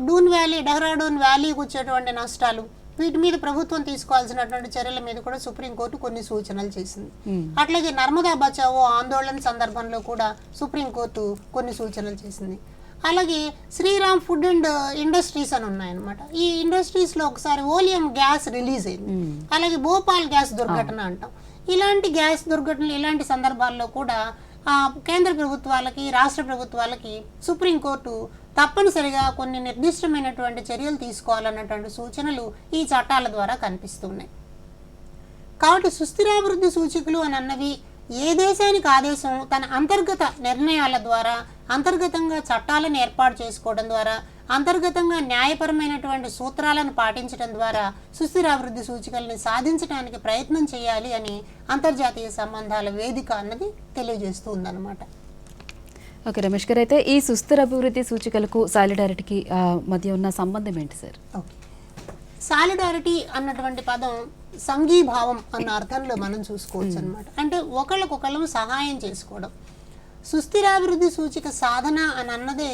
డూన్ వ్యాలీ, డెహ్రాడూన్ వ్యాలీకి వచ్చేటువంటి నష్టాలు, వీటి మీద ప్రభుత్వం తీసుకోవాల్సినటువంటి చర్యల మీద కూడా సుప్రీంకోర్టు కొన్ని సూచనలు చేసింది. అట్లాగే నర్మదా బచావో ఆందోళన సందర్భంలో కూడా సుప్రీంకోర్టు కొన్ని సూచనలు చేసింది. అలాగే శ్రీరామ్ ఫుడ్ అండ్ ఇండస్ట్రీస్ అని ఉన్నాయన్నమాట. ఈ ఇండస్ట్రీస్లో ఒకసారి ఓలియం గ్యాస్ రిలీజ్ అయింది. అలాగే భోపాల్ గ్యాస్ దుర్ఘటన అంటాం. ఇలాంటి గ్యాస్ దుర్ఘటనలు, ఇలాంటి సందర్భాల్లో కూడా కేంద్ర ప్రభుత్వాలకి, రాష్ట్ర ప్రభుత్వాలకి సుప్రీంకోర్టు తప్పనిసరిగా కొన్ని నిర్దిష్టమైనటువంటి చర్యలు తీసుకోవాలన్నటువంటి సూచనలు ఈ చట్టాల ద్వారా కనిపిస్తున్నాయి. కాబట్టి సుస్థిరాభివృద్ధి సూచికలు అని అన్నవి ఏ దేశానికి ఆ దేశం తన అంతర్గత నిర్ణయాల ద్వారా, అంతర్గతంగా చట్టాలను ఏర్పాటు చేసుకోవడం ద్వారా, అంతర్గతంగా న్యాయపరమైనటువంటి సూత్రాలను పాటించడం ద్వారా సుస్థిరాభివృద్ధి సూచికల్ని సాధించడానికి ప్రయత్నం చేయాలి అని అంతర్జాతీయ సంబంధాల వేదిక అన్నది తెలియజేస్తూ ఉందన్నమాట. ఓకే రమేష్ గారు, అయితే ఈ సుస్థిర అభివృద్ధి సూచికలకు సాలిడారిటీకి మధ్య ఉన్న సంబంధం ఏంటి సార్? ఓకే, సాలిడారిటీ అన్నటువంటి పదం సంఘీభావం అన్న అర్థంలో మనం చూసుకోవచ్చు అనమాట. అంటే ఒకళ్ళకొకళ్ళు సహాయం చేసుకోవడం. సుస్థిరాభివృద్ధి సూచిక సాధన అని అన్నదే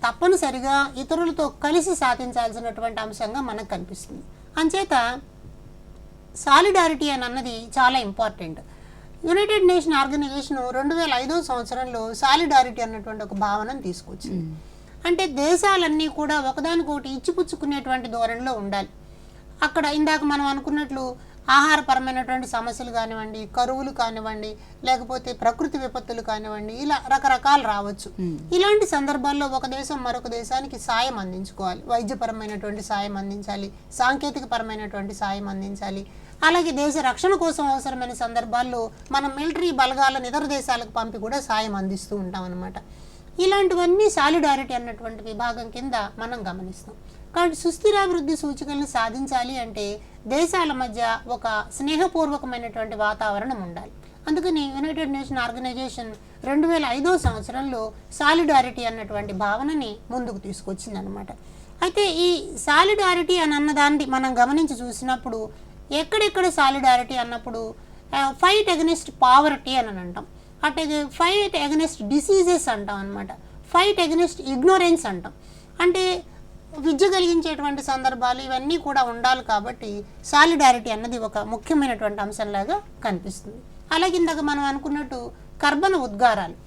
తప్పనిసరిగా ఇతరులతో కలిసి సాధించాల్సినటువంటి అంశంగా మనకు కనిపిస్తుంది. అంచేత సాలిడారిటీ అని అన్నది చాలా ఇంపార్టెంట్. యునైటెడ్ నేషన్ ఆర్గనైజేషన్ 2005 సంవత్సరంలో సాలిడారిటీ అన్నటువంటి ఒక భావనను తీసుకొచ్చింది. అంటే దేశాలన్నీ కూడా ఒకదానికొకటి ఇచ్చిపుచ్చుకునేటువంటి ధోరణిలో ఉండాలి. అక్కడ ఇందాక మనం అనుకున్నట్లు ఆహారపరమైనటువంటి సమస్యలు కానివ్వండి, కరువులు కానివ్వండి, లేకపోతే ప్రకృతి విపత్తులు కానివ్వండి, ఇలా రకరకాలు రావచ్చు. ఇలాంటి సందర్భాల్లో ఒక దేశం మరొక దేశానికి సాయం అందించుకోవాలి. వైద్యపరమైనటువంటి సాయం అందించాలి, సాంకేతిక పరమైనటువంటి సాయం అందించాలి. అలాగే దేశ రక్షణ కోసం అవసరమైన సందర్భాల్లో మనం మిలిటరీ బలగాలను ఇతర దేశాలకు పంపి కూడా సాయం అందిస్తూ ఉంటాం అన్నమాట. ఇలాంటివన్నీ సాలిడారిటీ అన్నటువంటి విభాగం కింద మనం గమనిస్తాం. కాబట్టి సుస్థిరాభివృద్ధి సూచికలను సాధించాలి అంటే దేశాల మధ్య ఒక స్నేహపూర్వకమైనటువంటి వాతావరణం ఉండాలి. అందుకని యునైటెడ్ నేషన్ ఆర్గనైజేషన్ 2005 సంవత్సరంలో సాలిడారిటీ అన్నటువంటి భావనని ముందుకు తీసుకొచ్చింది అనమాట. అయితే ఈ సాలిడారిటీ అని అన్నదాన్ని మనం గమనించి చూసినప్పుడు ఎక్కడెక్కడ సాలిడారిటీ అన్నప్పుడు ఫైట్ అగెనిస్ట్ పావర్టీ అని అంటాం, అట్లాగే ఫైట్ అగెనిస్ట్ డిసీజెస్ అంటాం అనమాట, ఫైట్ అగెనిస్ట్ ఇగ్నోరెన్స్ అంటాం. అంటే విద్య కలిగించేటువంటి సందర్భాలు ఇవన్నీ కూడా ఉండాలి. కాబట్టి సాలిడారిటీ అన్నది ఒక ముఖ్యమైనటువంటి అంశంలాగా కనిపిస్తుంది. అలాగే ఇందాక మనం అనుకున్నట్టు కర్బన ఉద్గారాలు,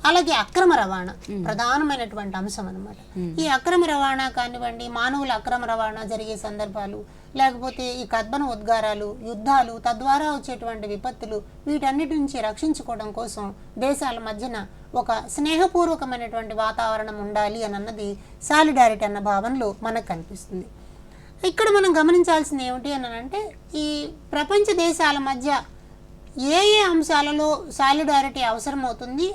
అలాగే అక్రమ రవాణా ప్రధానమైనటువంటి అంశం అనమాట. ఈ అక్రమ రవాణా కానివ్వండి, మానవుల అక్రమ రవాణా జరిగే సందర్భాలు, లేకపోతే ఈ కర్బన ఉద్గారాలు, యుద్ధాలు, తద్వారా వచ్చేటువంటి విపత్తులు, వీటన్నిటి నుంచి రక్షించుకోవడం కోసం దేశాల మధ్యన ఒక స్నేహపూర్వకమైనటువంటి వాతావరణం ఉండాలి అని అన్నది సాలిడారిటీ అన్న భావనలో మనకు కనిపిస్తుంది. ఇక్కడ మనం గమనించాల్సింది ఏమిటి అని అంటే ఈ ప్రపంచ దేశాల మధ్య ఏ ఏ అంశాలలో సాలిడారిటీ అవసరం అవుతుంది,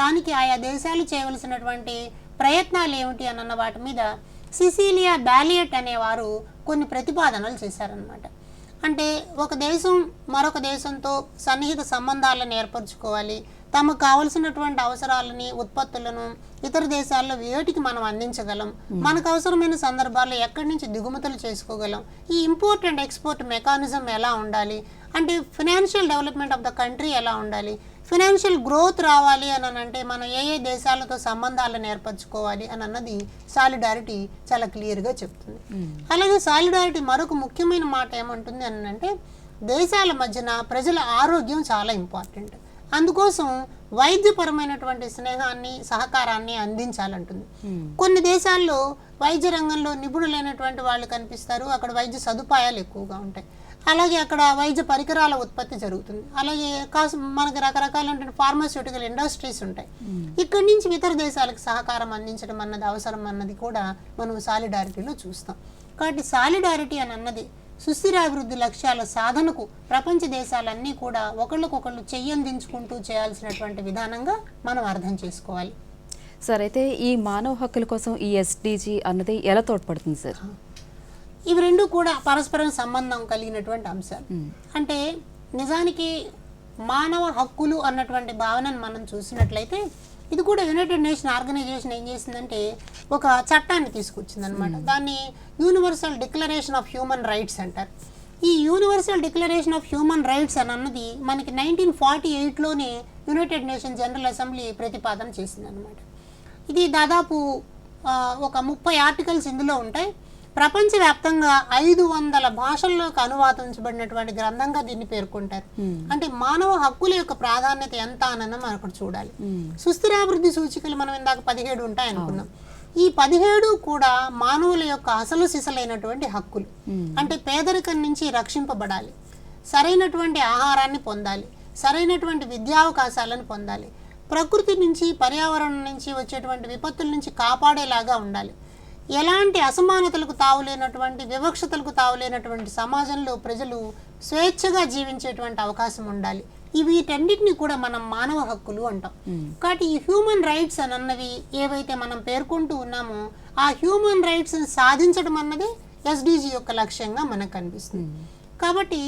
దానికి ఆయా దేశాలు చేయవలసినటువంటి ప్రయత్నాలు ఏమిటి అన్న వాటి మీద సిసిలియా బాలియట్ అనేవారు కొన్ని ప్రతిపాదనలు చేశారనమాట. అంటే ఒక దేశం మరొక దేశంతో సన్నిహిత సంబంధాలను ఏర్పరచుకోవాలి, తమకు కావలసినటువంటి అవసరాలని, ఉత్పత్తులను ఇతర దేశాల్లో వేటికి మనం అందించగలం, మనకు అవసరమైన సందర్భాల్లో ఎక్కడి నుంచి దిగుమతులు చేసుకోగలం, ఈ ఇంపోర్ట్ అండ్ ఎక్స్పోర్ట్ మెకానిజం ఎలా ఉండాలి, అంటే financial development of the country ఎలా ఉండాలి, ఫినాన్షియల్ గ్రోత్ రావాలి అని అంటే మనం ఏ ఏ దేశాలతో సంబంధాలను ఏర్పరచుకోవాలి అని అన్నది సాలిడారిటీ చాలా క్లియర్గా చెప్తుంది. అలాగే సాలిడారిటీ మరొక ముఖ్యమైన మాట ఏమంటుంది అని అంటే దేశాల మధ్యన ప్రజల ఆరోగ్యం చాలా ఇంపార్టెంట్. అందుకోసం వైద్యపరమైనటువంటి స్నేహాన్ని, సహకారాన్ని అందించాలంటుంది. కొన్ని దేశాల్లో వైద్య రంగంలో నిపుణులైనటువంటి వాళ్ళు కనిపిస్తారు, అక్కడ వైద్య సదుపాయాలు ఎక్కువగా ఉంటాయి, అలాగే అక్కడ వైద్య పరికరాల ఉత్పత్తి జరుగుతుంది, అలాగే మనకి రకరకాలైన ఫార్మాస్యూటికల్ ఇండస్ట్రీస్ ఉంటాయి. ఇక్కడి నుంచి ఇతర దేశాలకు సహకారం అందించడం అన్నది అవసరం అన్నది కూడా మనం సాలిడారిటీలో చూస్తాం. కాబట్టి సాలిడారిటీ అని అన్నది సుస్థిరాభివృద్ధి లక్ష్యాల సాధనకు ప్రపంచ దేశాలన్నీ కూడా ఒకళ్ళకొకళ్ళు చెయ్యందించుకుంటూ చేయాల్సినటువంటి విధానంగా మనం అర్థం చేసుకోవాలి. సార్, అయితే ఈ మానవ హక్కుల కోసం ఈ ఎస్డిజి అన్నది ఎలా తోడ్పడుతుంది సార్? ఇవి రెండు కూడా పరస్పరం సంబంధం కలిగినటువంటి అంశాలు. అంటే నిజానికి మానవ హక్కులు అన్నటువంటి భావనను మనం చూసినట్లయితే ఇది కూడా యునైటెడ్ నేషన్ ఆర్గనైజేషన్ ఏం చేసిందంటే ఒక చట్టాన్ని తీసుకొచ్చిందనమాట. దాన్ని universal declaration of human rights అంటారు. ఈ universal declaration of human rights అని అన్నది మనకి 1948లోనే యునైటెడ్ నేషన్ జనరల్ అసెంబ్లీ ప్రతిపాదన చేసిందనమాట. ఇది దాదాపు ఒక 30 ఆర్టికల్స్ ఇందులో ఉంటాయి. ప్రపంచవ్యాప్తంగా 500 భాషల్లోకి అనువాదించబడినటువంటి గ్రంథంగా దీన్ని పేర్కొంటారు. అంటే మానవ హక్కుల యొక్క ప్రాధాన్యత ఎంత అన్న మనం అక్కడ చూడాలి. సుస్థిరాభివృద్ధి సూచికలు మనం ఇందాక 17 ఉంటాయి అనుకున్నాం. ఈ 17 కూడా మానవుల యొక్క అసలు సిసలైనటువంటి హక్కులు. అంటే పేదరికం నుంచి రక్షింపబడాలి, సరైనటువంటి ఆహారాన్ని పొందాలి, సరైనటువంటి విద్యావకాశాలను పొందాలి, ప్రకృతి నుంచి, పర్యావరణం నుంచి వచ్చేటువంటి విపత్తుల నుంచి కాపాడేలాగా ఉండాలి, ఎలాంటి అసమానతలకు తావులేనటువంటి, వివక్షతలకు తావులేనటువంటి సమాజంలో ప్రజలు స్వేచ్ఛగా జీవించేటువంటి అవకాశం ఉండాలి. వీటన్నిటిని కూడా మనం మానవ హక్కులు అంటాం. కాబట్టి ఈ హ్యూమన్ రైట్స్ అని అన్నవి ఏవైతే మనం పేర్కొంటూ ఉన్నామో ఆ హ్యూమన్ రైట్స్ సాధించడం అన్నది ఎస్డిజి యొక్క లక్ష్యంగా మనకు కనిపిస్తుంది. కాబట్టి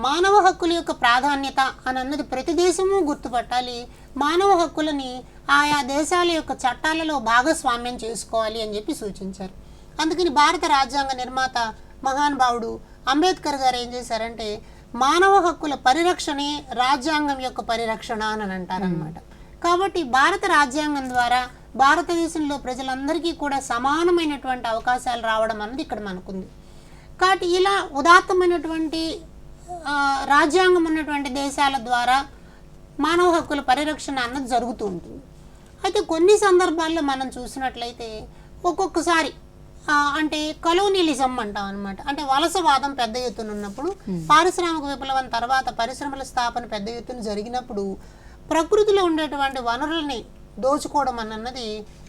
మానవ హక్కుల యొక్క ప్రాధాన్యత అని అన్నది ప్రతి దేశము గుర్తుపట్టాలి, మానవ హక్కులని ఆయా దేశాల యొక్క చట్టాలలో భాగస్వామ్యం చేసుకోవాలి అని చెప్పి సూచించారు. అందుకని భారత రాజ్యాంగ నిర్మాత మహానుభావుడు అంబేద్కర్ గారు ఏం చేశారంటే మానవ హక్కుల పరిరక్షణే రాజ్యాంగం యొక్క పరిరక్షణ అని అంటారనమాట. కాబట్టి భారత రాజ్యాంగం ద్వారా భారతదేశంలో ప్రజలందరికీ కూడా సమానమైనటువంటి అవకాశాలు రావడం అన్నది ఇక్కడ మనకుంది. కాబట్టి ఇలా ఉదాత్తమైనటువంటి రాజ్యాంగం ఉన్నటువంటి దేశాల ద్వారా మానవ హక్కుల పరిరక్షణ అన్నది జరుగుతూ ఉంటుంది. అయితే కొన్ని సందర్భాల్లో మనం చూసినట్లయితే ఒక్కొక్కసారి అంటే కలోనియలిజం అంటాం అనమాట. అంటే వలసవాదం పెద్ద ఎత్తున ఉన్నప్పుడు, పారిశ్రామిక విప్లవం తర్వాత పరిశ్రమల స్థాపన పెద్ద ఎత్తున జరిగినప్పుడు ప్రకృతిలో ఉండేటువంటి వనరులని దోచుకోవడం అన్నది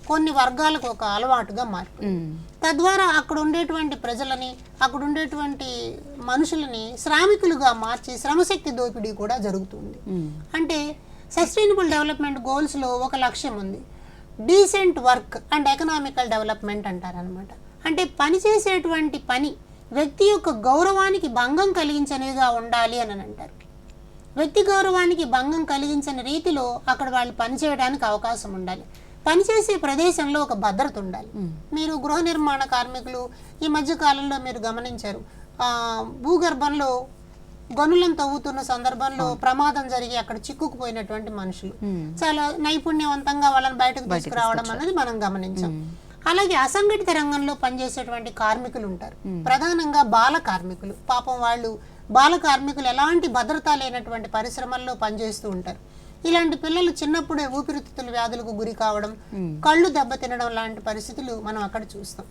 కొన్ని వర్గాలకు ఒక అలవాటుగా మారిపోయింది. తద్వారా అక్కడ ఉండేటువంటి ప్రజలని, అక్కడ ఉండేటువంటి మనుషులని శ్రామికులుగా మార్చి శ్రమశక్తి దోపిడీ కూడా జరుగుతుంది. అంటే సస్టైనబుల్ డెవలప్మెంట్ గోల్స్లో ఒక లక్ష్యం ఉంది, decent work and economical development అంటారనమాట. అంటే పనిచేసేటువంటి పని వ్యక్తి యొక్క గౌరవానికి భంగం కలిగించనిదిగా ఉండాలి అని అంటారు. వ్యక్తి గౌరవానికి భంగం కలిగించని రీతిలో అక్కడ వాళ్ళు పనిచేయడానికి అవకాశం ఉండాలి. పనిచేసే ప్రదేశంలో ఒక భద్రత ఉండాలి. మీరు గృహ నిర్మాణ కార్మికులు ఈ మధ్య కాలంలో మీరు గమనించారు, భూగర్భంలో గనులను తవ్వుతున్న సందర్భంలో ప్రమాదం జరిగి అక్కడ చిక్కుకుపోయినటువంటి మనుషులు చాలా నైపుణ్యవంతంగా వాళ్ళని బయటకు తీసుకురావడం అనేది మనం గమనించాం. అలాగే అసంఘటిత రంగంలో పనిచేసేటువంటి కార్మికులు ఉంటారు, ప్రధానంగా బాల కార్మికులు. పాపం వాళ్ళు బాల కార్మికులు ఎలాంటి భద్రత లేనటువంటి పరిశ్రమల్లో పనిచేస్తూ ఉంటారు. ఇలాంటి పిల్లలు చిన్నప్పుడే ఊపిరితిత్తుల వ్యాధులకు గురి కావడం, కళ్ళు దెబ్బతినడం లాంటి పరిస్థితులు మనం అక్కడ చూస్తాం.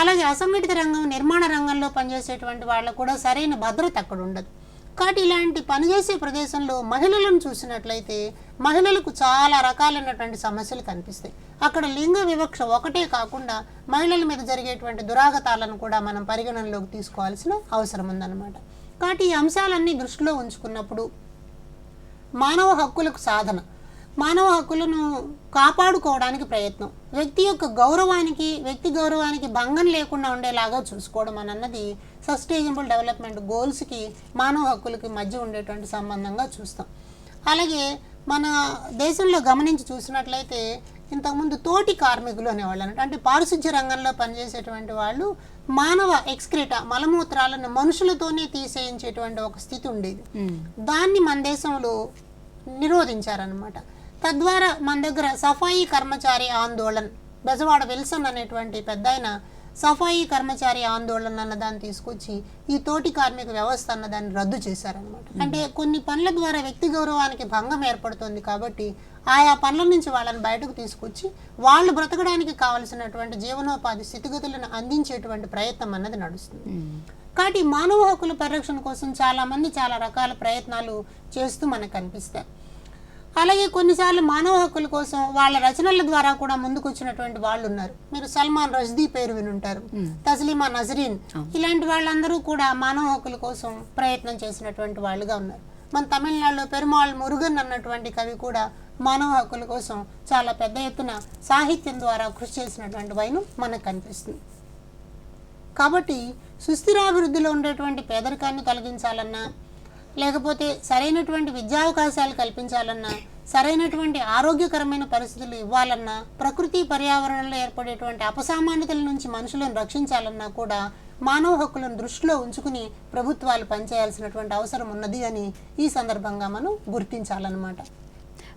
అలాగే అసంఘటిత రంగం, నిర్మాణ రంగంలో పనిచేసేటువంటి వాళ్ళకు కూడా సరైన భద్రత అక్కడ ఉండదు. కాబట్టి ఇలాంటి పనిచేసే ప్రదేశంలో మహిళలను చూసినట్లయితే మహిళలకు చాలా రకాలైనటువంటి సమస్యలు కనిపిస్తాయి. అక్కడ లింగ వివక్ష ఒకటే కాకుండా మహిళల మీద జరిగేటువంటి దురాగతాలను కూడా మనం పరిగణనలోకి తీసుకోవాల్సిన అవసరం ఉందన్నమాట. కాబట్టి ఈ అంశాలన్నీ దృష్టిలో ఉంచుకున్నప్పుడు మానవ హక్కులకు సాధన, మానవ హక్కులను కాపాడుకోవడానికి ప్రయత్నం, వ్యక్తి యొక్క గౌరవానికి, వ్యక్తి గౌరవానికి భంగం లేకుండా ఉండేలాగా చూసుకోవడం అన్నది సస్టైనబుల్ డెవలప్మెంట్ గోల్స్కి మానవ హక్కులకి మధ్య ఉండేటువంటి సంబంధంగా చూస్తాం. అలాగే మన దేశంలో గమనించి చూసినట్లయితే ఇంతకుముందు తోటి కార్మికులు అనేవాళ్ళు అన్నట్టు, అంటే పారిశుధ్య రంగంలో పనిచేసేటువంటి వాళ్ళు మానవ ఎక్స్క్రీటా మలమూత్రాలను మనుషులతోనే తీసేయించేటువంటి ఒక స్థితి ఉండేది. దాన్ని మన దేశంలో నిరోధించారనమాట. తద్వారా మన దగ్గర సఫాయి కర్మచారి ఆందోళన్, బెజవాడ విల్సన్ అనేటువంటి పెద్ద ఆయన సఫాయి కర్మచారి ఆందోళన అన్న దాన్ని తీసుకొచ్చి ఈ తోటి కార్మిక వ్యవస్థ అన్న దాన్ని రద్దు చేశారనమాట. అంటే కొన్ని పనుల ద్వారా వ్యక్తి గౌరవానికి భంగం ఏర్పడుతుంది కాబట్టి ఆయా పనుల నుంచి వాళ్ళని బయటకు తీసుకొచ్చి వాళ్ళు బ్రతకడానికి కావలసినటువంటి జీవనోపాధి స్థితిగతులను అందించేటువంటి ప్రయత్నం అన్నది నడుస్తుంది. కాబట్టి మానవ హక్కుల పరిరక్షణ కోసం చాలామంది చాలా రకాల ప్రయత్నాలు చేస్తూ మనకు కనిపిస్తాయి. అలాగే కొన్నిసార్లు మానవ హక్కుల కోసం వాళ్ళ రచనల ద్వారా కూడా ముందుకు వచ్చినటువంటి వాళ్ళు ఉన్నారు. మీరు సల్మాన్ రష్దీ పేరు వినుంటారు, తస్లీమా నజరీన్, ఇలాంటి వాళ్ళందరూ కూడా మానవ హక్కుల కోసం ప్రయత్నం చేసినటువంటి వాళ్ళుగా ఉన్నారు. మన తమిళనాడులో పెరుమాళ్ మురుగన్ అన్నటువంటి కవి కూడా మానవ హక్కుల కోసం చాలా పెద్ద ఎత్తున సాహిత్యం ద్వారా కృషి చేసినటువంటి వైనం మనకు కనిపిస్తుంది. కాబట్టి సుస్థిరాభివృద్ధిలో ఉండేటువంటి పేదరికాన్ని తొలగించాలన్నా, లేకపోతే సరైనటువంటి విద్యావకాశాలు కల్పించాలన్నా, సరైనటువంటి ఆరోగ్యకరమైన పరిస్థితులు ఇవ్వాలన్నా, ప్రకృతి పర్యావరణంలో ఏర్పడేటువంటి అపసామాన్యతల నుంచి మనుషులను రక్షించాలన్నా కూడా మానవ హక్కులను దృష్టిలో ఉంచుకుని ప్రభుత్వాలు పనిచేయాల్సినటువంటి అవసరం ఉన్నది అని ఈ సందర్భంగా మనం గుర్తించాలన్నమాట.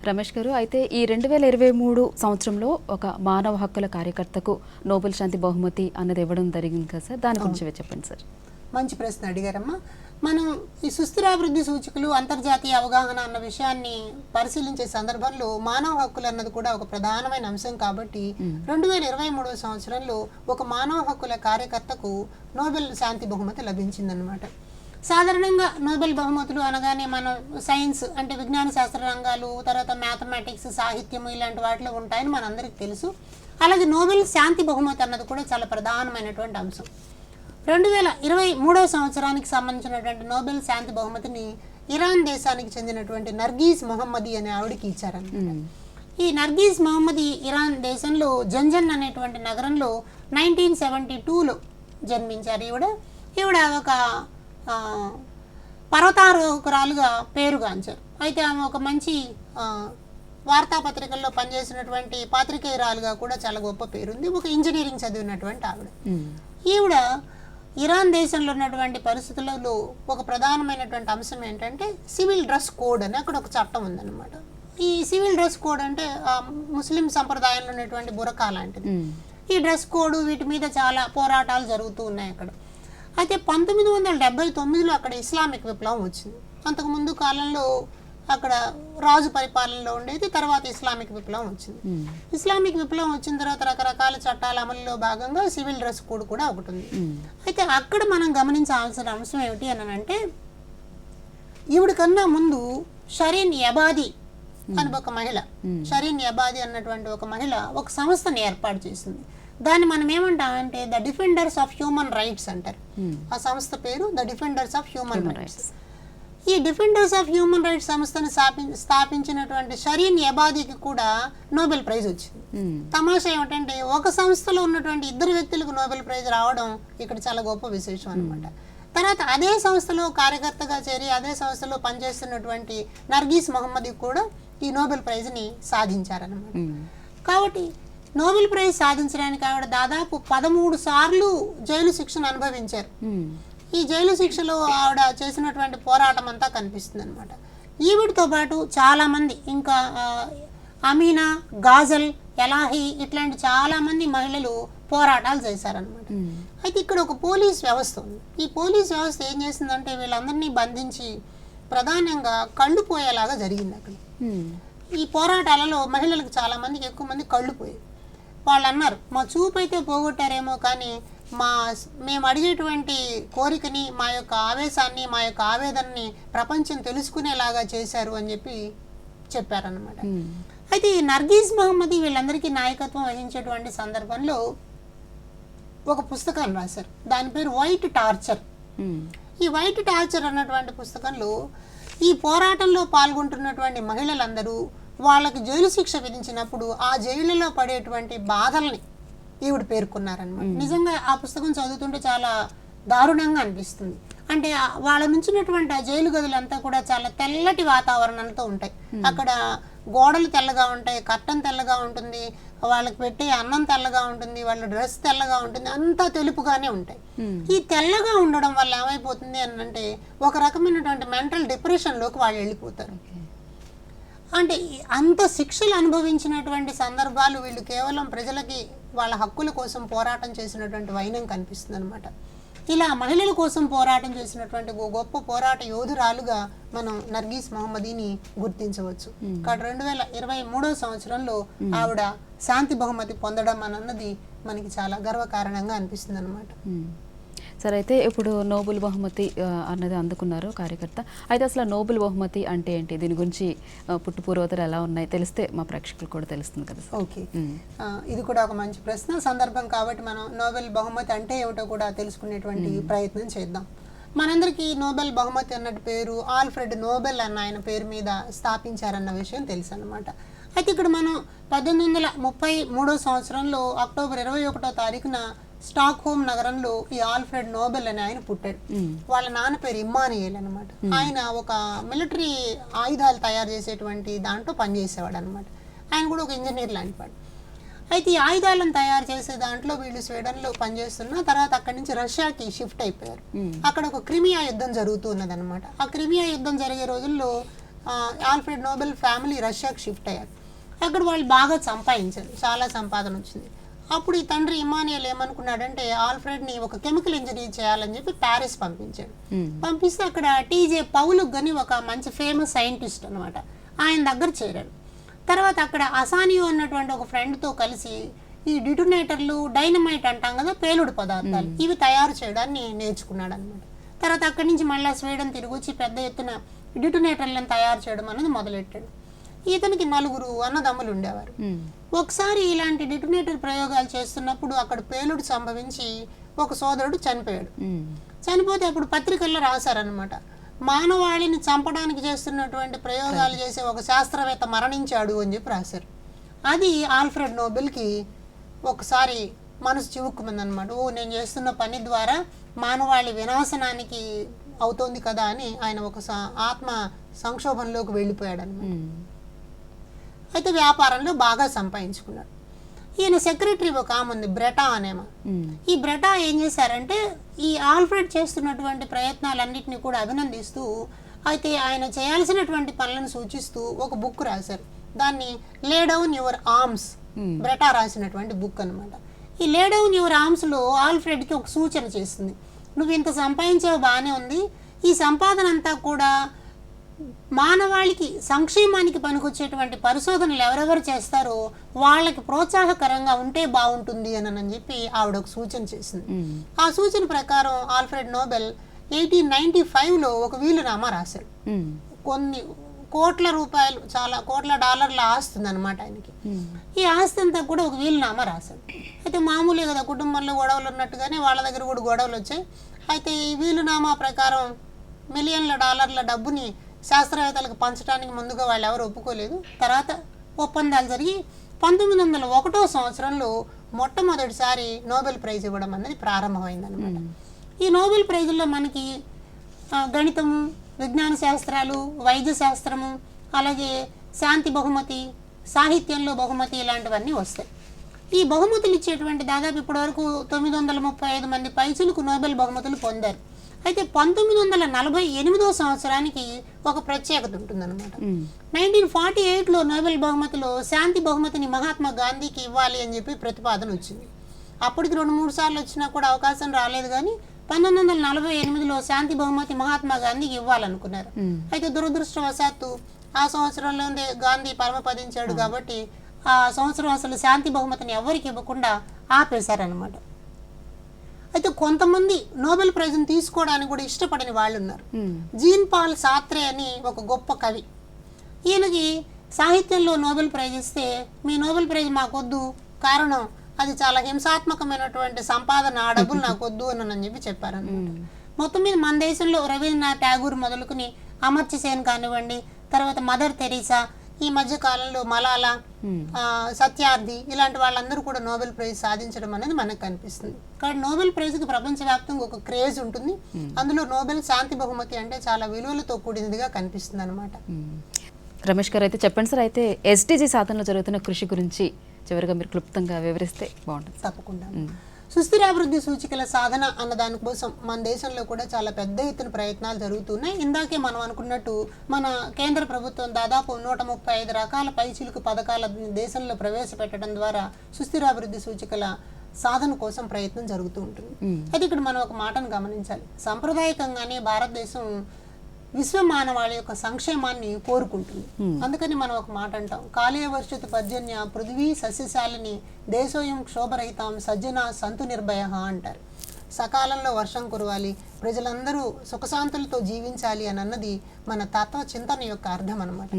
రమేష్ గారు, అయితే ఈ 2023 సంవత్సరంలో ఒక మానవ హక్కుల కార్యకర్తకు నోబెల్ శాంతి బహుమతి అన్నది ఇవ్వడం జరిగింది కదా సార్, దాని గురించి చెప్పండి సార్. మంచి ప్రశ్న అడిగారమ్మా. మనం ఈ సుస్థిరాభివృద్ధి సూచికలు, అంతర్జాతీయ అవగాహన అన్న విషయాన్ని పరిశీలించే సందర్భంలో మానవ హక్కులు అన్నది కూడా ఒక ప్రధానమైన అంశం. కాబట్టి 2023 సంవత్సరంలో ఒక మానవ హక్కుల కార్యకర్తకు నోబెల్ శాంతి బహుమతి లభించిందనమాట. సాధారణంగా నోబెల్ బహుమతులు అనగానే మనం సైన్స్ అంటే విజ్ఞాన శాస్త్ర రంగాలు, తర్వాత మ్యాథమెటిక్స్, సాహిత్యము ఇలాంటి వాటిలో ఉంటాయని మనందరికీ తెలుసు. అలాగే నోబెల్ శాంతి బహుమతి అన్నది కూడా చాలా ప్రధానమైనటువంటి అంశం. 2023 సంవత్సరానికి సంబంధించినటువంటి నోబెల్ శాంతి బహుమతిని ఇరాన్ దేశానికి చెందినటువంటి నర్గీస్ మొహమ్మదీ అనే ఆవిడకి ఇచ్చారన్నమాట. ఈ నర్గీస్ మొహమ్మదీ ఇరాన్ దేశంలో జంజన్ అనేటువంటి నగరంలో 1972లో జన్మించారు. ఈవిడ ఒక పర్వతారోహకురాలుగా పేరుగాంచారు. అయితే ఆమె ఒక మంచి వార్తాపత్రికల్లో పనిచేసినటువంటి పాత్రికేయురాలుగా కూడా చాలా గొప్ప పేరుంది. ఒక ఇంజనీరింగ్ చదివినటువంటి ఆవిడ. ఈవిడ ఇరాన్ దేశంలో ఉన్నటువంటి పరిస్థితులలో ఒక ప్రధానమైనటువంటి అంశం ఏంటంటే సివిల్ డ్రెస్ కోడ్ అని అక్కడ ఒక చట్టం ఉందన్నమాట. ఈ సివిల్ డ్రెస్ కోడ్ అంటే ముస్లిం సంప్రదాయంలో ఉన్నటువంటి బురకా లాంటిది. ఈ డ్రెస్ కోడ్ వీటి మీద చాలా పోరాటాలు జరుగుతూ ఉన్నాయి అక్కడ. అయితే 1979లో అక్కడ ఇస్లామిక్ విప్లవం వచ్చింది. అంతకుముందు కాలంలో అక్కడ రాజు పరిపాలనలో ఉండేది, తర్వాత ఇస్లామిక్ విప్లవం వచ్చింది. ఇస్లామిక్ విప్లవం వచ్చిన తర్వాత రకరకాల చట్టాల అమలులో భాగంగా సివిల్ డ్రెస్ కోడ్ కూడా ఒకటి ఉంది. అయితే అక్కడ మనం గమనించాల్సిన అంశం ఏమిటి అని అంటే, ఈవిడ కన్నా ముందు షరీన్ ఎబాది అని ఒక మహిళ, షరీన్ ఎబాది అన్నటువంటి ఒక మహిళ ఒక సంస్థని ఏర్పాటు చేసింది. దాన్ని మనం ఏమంటామంటే the defenders of human rights అంటారు. ఆ సంస్థ పేరు the defenders of human rights. ఈ డిఫెండర్స్ ఆఫ్ హ్యూమన్ రైట్స్ సంస్థను స్థాపించినటువంటి షరీన్ ఎబాదీకి కూడా నోబెల్ ప్రైజ్ వచ్చింది. తమాషా ఏమిటంటే ఒక సంస్థలో ఉన్నటువంటి ఇద్దరు వ్యక్తులకు నోబెల్ ప్రైజ్ రావడం ఇక్కడ చాలా గొప్ప విశేషం అనమాట. తర్వాత అదే సంస్థలో కార్యకర్తగా చేరి అదే సంస్థలో పనిచేస్తున్నటువంటి నర్గీస్ మహమ్మదీ కూడా ఈ నోబెల్ ప్రైజ్ని సాధించారనమాట. కాబట్టి నోబెల్ ప్రైజ్ సాధించడానికి ఆవిడ దాదాపు 13 సార్లు జైలు శిక్షను అనుభవించారు. ఈ జైలు శిక్షలో ఆవిడ చేసినటువంటి పోరాటం అంతా కనిపిస్తుంది అనమాట. ఈవిడతో పాటు చాలామంది, ఇంకా అమీనా, గాజల్, ఎలాహి ఇట్లాంటి చాలామంది మహిళలు పోరాటాలు చేశారనమాట. అయితే ఇక్కడ ఒక పోలీస్ వ్యవస్థ ఉంది. ఈ పోలీస్ వ్యవస్థ ఏం చేసిందంటే వీళ్ళందరినీ బంధించి ప్రధానంగా కళ్ళు పోయేలాగా జరిగింది అక్కడ. ఈ పోరాటాలలో మహిళలకు చాలామందికి ఎక్కువ మంది కళ్ళు పోయాయి. వాళ్ళు అన్నారు, మా చూపు అయితే పోగొట్టారేమో కానీ మేము అడిగేటువంటి కోరికని, మా యొక్క ఆవేశాన్ని, మా యొక్క ఆవేదనని ప్రపంచం తెలుసుకునేలాగా చేశారు అని చెప్పారనమాట. అయితే ఈ నర్గీస్ మహమ్మదీ వీళ్ళందరికీ నాయకత్వం వహించేటువంటి సందర్భంలో ఒక పుస్తకాన్ని రాశారు. దాని పేరు వైట్ టార్చర్. ఈ వైట్ టార్చర్ అన్నటువంటి పుస్తకంలో ఈ పోరాటంలో పాల్గొంటున్నటువంటి మహిళలందరూ వాళ్ళకి జైలు శిక్ష విధించినప్పుడు ఆ జైలులో పడేటువంటి బాధల్ని ఈవిడ పేర్కొన్నారనమాట. నిజంగా ఆ పుస్తకం చదువుతుంటే చాలా దారుణంగా అనిపిస్తుంది. అంటే వాళ్ళ నుంచినటువంటి ఆ జైలు గదులంతా కూడా చాలా తెల్లటి వాతావరణంతో ఉంటాయి. అక్కడ గోడలు తెల్లగా ఉంటాయి, కర్టన్ తెల్లగా ఉంటుంది, వాళ్ళకి పెట్టే అన్నం తెల్లగా ఉంటుంది, వాళ్ళ డ్రెస్ తెల్లగా ఉంటుంది, అంతా తెలుపుగానే ఉంటాయి. ఈ తెల్లగా ఉండడం వల్ల ఏమైపోతుంది అని అంటే ఒక రకమైనటువంటి మెంటల్ డిప్రెషన్లోకి వాళ్ళు వెళ్ళిపోతారు. అంటే అంత శిక్షలు అనుభవించినటువంటి సందర్భాలు వీళ్ళు కేవలం ప్రజలకి వాళ్ళ హక్కుల కోసం పోరాటం చేసినటువంటి వైనం కనిపిస్తుంది అనమాట. ఇలా మహిళల కోసం పోరాటం చేసినటువంటి గొప్ప పోరాట యోధురాలుగా మనం నర్గీస్ మహమ్మదీని గుర్తించవచ్చు. కాబట్టి 2023 సంవత్సరంలో ఆవిడ శాంతి బహుమతి పొందడం అన్నది మనకి చాలా గర్వకారణంగా అనిపిస్తుంది అనమాట. సరే, అయితే ఇప్పుడు నోబెల్ బహుమతి అన్నది అందుకున్నారు కార్యకర్త. అయితే అసలు నోబెల్ బహుమతి అంటే ఏంటి, దీని గురించి పుట్టు పూర్వతలు ఎలా ఉన్నాయి తెలిస్తే మా ప్రేక్షకులు కూడా తెలుస్తుంది కదా. ఓకే, ఇది కూడా ఒక మంచి ప్రశ్న. సందర్భం కాబట్టి మనం నోబెల్ బహుమతి అంటే ఏమిటో కూడా తెలుసుకునేటువంటి ప్రయత్నం చేద్దాం. మనందరికీ నోబెల్ బహుమతి అన్నట్టు పేరు ఆల్ఫ్రెడ్ నోబెల్ అన్న ఆయన పేరు మీద స్థాపించారన్న విషయం తెలుసు అన్నమాట. అయితే ఇక్కడ మనం 1833 సంవత్సరంలో అక్టోబర్ 21వ తారీఖున స్టాక్హోమ్ నగరంలో ఈ ఆల్ఫ్రెడ్ నోబెల్ అని ఆయన పుట్టాడు. వాళ్ళ నాన్న పేరు ఇమ్మానియేల్ అనమాట. ఆయన ఒక మిలిటరీ ఆయుధాలు తయారు చేసేటువంటి దాంట్లో పనిచేసేవాడు అనమాట. ఆయన కూడా ఒక ఇంజనీర్ లాంటి వాడు. అయితే ఈ ఆయుధాలను తయారు చేసే దాంట్లో వీళ్ళు స్వీడన్లో పనిచేస్తున్న తర్వాత అక్కడి నుంచి రష్యాకి షిఫ్ట్ అయిపోయారు. అక్కడ ఒక క్రిమియా యుద్ధం జరుగుతూ ఉన్నది అనమాట. ఆ క్రిమియా యుద్ధం జరిగే రోజుల్లో ఆల్ఫ్రెడ్ నోబెల్ ఫ్యామిలీ రష్యాకి షిఫ్ట్ అయ్యారు. అక్కడ వాళ్ళు బాగా సంపాదించారు, చాలా సంపాదన వచ్చింది. అప్పుడు ఈ తండ్రి ఇమానియల్ ఏమనుకున్నాడంటే ఆల్ఫ్రెడ్ని ఒక కెమికల్ ఇంజనీర్ చేయాలని చెప్పి ప్యారిస్ పంపించాడు. పంపిస్తే అక్కడ టీజే పౌలుక్ అని ఒక మంచి ఫేమస్ సైంటిస్ట్ అనమాట, ఆయన దగ్గర చేరాడు. తర్వాత అక్కడ అసానియో అన్నటువంటి ఒక ఫ్రెండ్తో కలిసి ఈ డిటోనేటర్లు, డైనమైట్ అంటాం కదా, పేలుడు పదార్థాలు, ఇవి తయారు చేయడాన్ని నేర్చుకున్నాడు అనమాట. తర్వాత అక్కడి నుంచి మళ్ళీ స్వీడన్ తిరిగి వచ్చి పెద్ద ఎత్తున డిటోనేటర్లను తయారు చేయడం అనేది మొదలెట్టాడు. ఇతనికి 4 అన్నదమ్ములు ఉండేవారు. ఒకసారి ఇలాంటి డిటోనేటర్ ప్రయోగాలు చేస్తున్నప్పుడు అక్కడ పేలుడు సంభవించి ఒక సోదరుడు చనిపోయాడు. చనిపోతే అప్పుడు పత్రికల్లో రాశారనమాట, మానవాళిని చంపడానికి చేస్తున్నటువంటి ప్రయోగాలు చేసే ఒక శాస్త్రవేత్త మరణించాడు అని చెప్పి రాశారు. అది ఆల్ఫ్రెడ్ నోబెల్కి ఒకసారి మనసు చివుక్కుమందనమాట. నేను చేస్తున్న పని ద్వారా మానవాళి వినాశనానికి అవుతోంది కదా అని ఆయన ఒక ఆత్మ సంక్షోభంలోకి వెళ్ళిపోయాడు అనమాట. అయితే వ్యాపారంలో బాగా సంపాదించుకున్నాడు. ఈయన సెక్రటరీ ఒక ఆమె ఉంది, బ్రెటా అనేమో. ఈ బ్రెటా ఏం చేశారంటే ఈ ఆల్ఫ్రెడ్ చేస్తున్నటువంటి ప్రయత్నాలన్నింటినీ కూడా అభినందిస్తూ, అయితే ఆయన చేయాల్సినటువంటి పనులను సూచిస్తూ ఒక బుక్ రాశారు. దాన్ని లే డౌన్ యువర్ ఆర్మ్స్, బ్రెటా రాసినటువంటి బుక్ అనమాట. ఈ లే డౌన్ యువర్ ఆర్మ్స్లో ఆల్ఫ్రెడ్కి ఒక సూచన చేస్తుంది. నువ్వు ఇంత సంపాదించావు, బాగానే ఉంది, ఈ సంపాదన అంతా కూడా మానవాళికి సంక్షేమానికి పనికొచ్చేటువంటి పరిశోధనలు ఎవరెవరు చేస్తారో వాళ్ళకి ప్రోత్సాహకరంగా ఉంటే బాగుంటుంది అని చెప్పి ఆవిడ ఒక సూచన చేసింది. ఆ సూచన ప్రకారం ఆల్ఫ్రెడ్ నోబెల్ 1895లో ఒక వీలునామా రాశారు. కొన్ని కోట్ల రూపాయలు, చాలా కోట్ల డాలర్ల ఆస్తి ఉందన్నమాట ఆయనకి. ఈ ఆస్తి అంతా కూడా ఒక వీలునామా రాశారు. అయితే మామూలే కదా, కుటుంబంలో గొడవలు ఉన్నట్టుగానే వాళ్ళ దగ్గర కూడా గొడవలు వచ్చాయి. అయితే ఈ వీలునామా ప్రకారం మిలియన్ల డాలర్ల డబ్బుని శాస్త్రవేత్తలకు పంచడానికి ముందుగా వాళ్ళు ఎవరు ఒప్పుకోలేదు. తర్వాత ఒప్పందాలు జరిగి 1901 సంవత్సరంలో మొట్టమొదటిసారి నోబెల్ ప్రైజ్ ఇవ్వడం అనేది ప్రారంభమైందనమాట. ఈ నోబెల్ ప్రైజుల్లో మనకి గణితము, విజ్ఞాన శాస్త్రాలు, వైద్య శాస్త్రము, అలాగే శాంతి బహుమతి, సాహిత్యంలో బహుమతి ఇలాంటివన్నీ వస్తాయి. ఈ బహుమతులు ఇచ్చేటువంటి దాదాపు ఇప్పటివరకు 935 మంది పైచులకు నోబెల్ బహుమతులు పొందారు. అయితే 1948 సంవత్సరానికి ఒక ప్రత్యేకత ఉంటుందన్నమాట. 1948లో నోబెల్ బహుమతిలో శాంతి బహుమతిని మహాత్మా గాంధీకి ఇవ్వాలి అని చెప్పి ప్రతిపాదన వచ్చింది. అప్పటికి 2-3 సార్లు వచ్చినా కూడా అవకాశం రాలేదు. కానీ 1948లో శాంతి బహుమతి మహాత్మా గాంధీకి ఇవ్వాలనుకున్నారు. అయితే దురదృష్టవశాత్తు ఆ సంవత్సరంలోనే గాంధీ పరమపదించాడు కాబట్టి ఆ సంవత్సరం అసలు శాంతి బహుమతిని ఎవరికి ఇవ్వకుండా ఆపేశారనమాట. అయితే కొంతమంది నోబెల్ ప్రైజ్ని తీసుకోవడానికి కూడా ఇష్టపడని వాళ్ళు ఉన్నారు. జీన్ పాల్ సాత్రే అని ఒక గొప్ప కవి. ఈయనకి సాహిత్యంలో నోబెల్ ప్రైజ్ ఇస్తే, మీ నోబెల్ ప్రైజ్ మాకొద్దు, కారణం అది చాలా హింసాత్మకమైనటువంటి సంపాదన, ఆ డబ్బులు నాకొద్దు అని చెప్పి చెప్పారన్నమాట. మొత్తం మీద మన దేశంలో రవీంద్రనాథ్ ఠాగూర్ మొదలుకుని అమర్త్య సేన్ కానివ్వండి, తర్వాత మదర్ తెరీసా, ఈ మధ్య కాలంలో మలాలా, సత్యార్థి, ఇలాంటి వాళ్ళందరూ కూడా నోబెల్ ప్రైజ్ సాధించడం అనేది మనకు కనిపిస్తుంది. కాబట్టి నోబెల్ ప్రైజ్కి ప్రపంచవ్యాప్తంగా ఒక క్రేజ్ ఉంటుంది. అందులో నోబెల్ శాంతి బహుమతి అంటే చాలా విలువలతో కూడినదిగా కనిపిస్తుంది అనమాట. రమేష్ గారు, అయితే చెప్పండి సార్, అయితే ఎస్డీజీ సాధనలో జరుగుతున్న కృషి గురించి చివరిగా మీరు క్లుప్తంగా వివరిస్తే బాగుంటుంది. తప్పకుండా. సుస్థిరాభివృద్ధి సూచికల సాధన అన్న దానికోసం మన దేశంలో కూడా చాలా పెద్ద ఎత్తున ప్రయత్నాలు జరుగుతున్నాయి. ఇందాకే మనం అనుకున్నట్టు మన కేంద్ర ప్రభుత్వం దాదాపు 135 రకాల పైచిలుకు పథకాల దేశంలో ప్రవేశపెట్టడం ద్వారా సుస్థిరాభివృద్ధి సూచికల సాధన కోసం ప్రయత్నం జరుగుతూ ఉంటుంది. అయితే ఇక్కడ మనం ఒక మాటను గమనించాలి. సాంప్రదాయకంగానే భారతదేశం విశ్వ మానవాళి యొక్క సంక్షేమాన్ని కోరుకుంటుంది. అందుకని మనం ఒక మాట అంటాం, కాళీయ వర్షిత పర్జన్య పృథివీ సస్యశాలిని దేశోయం క్షోభరహితాం సజ్జన సంతు నిర్భయ అంటారు. సకాలంలో వర్షం కురవాలి, ప్రజలందరూ సుఖశాంతులతో జీవించాలి అని అన్నది మన తత్వ చింతన యొక్క అర్థం అనమాట.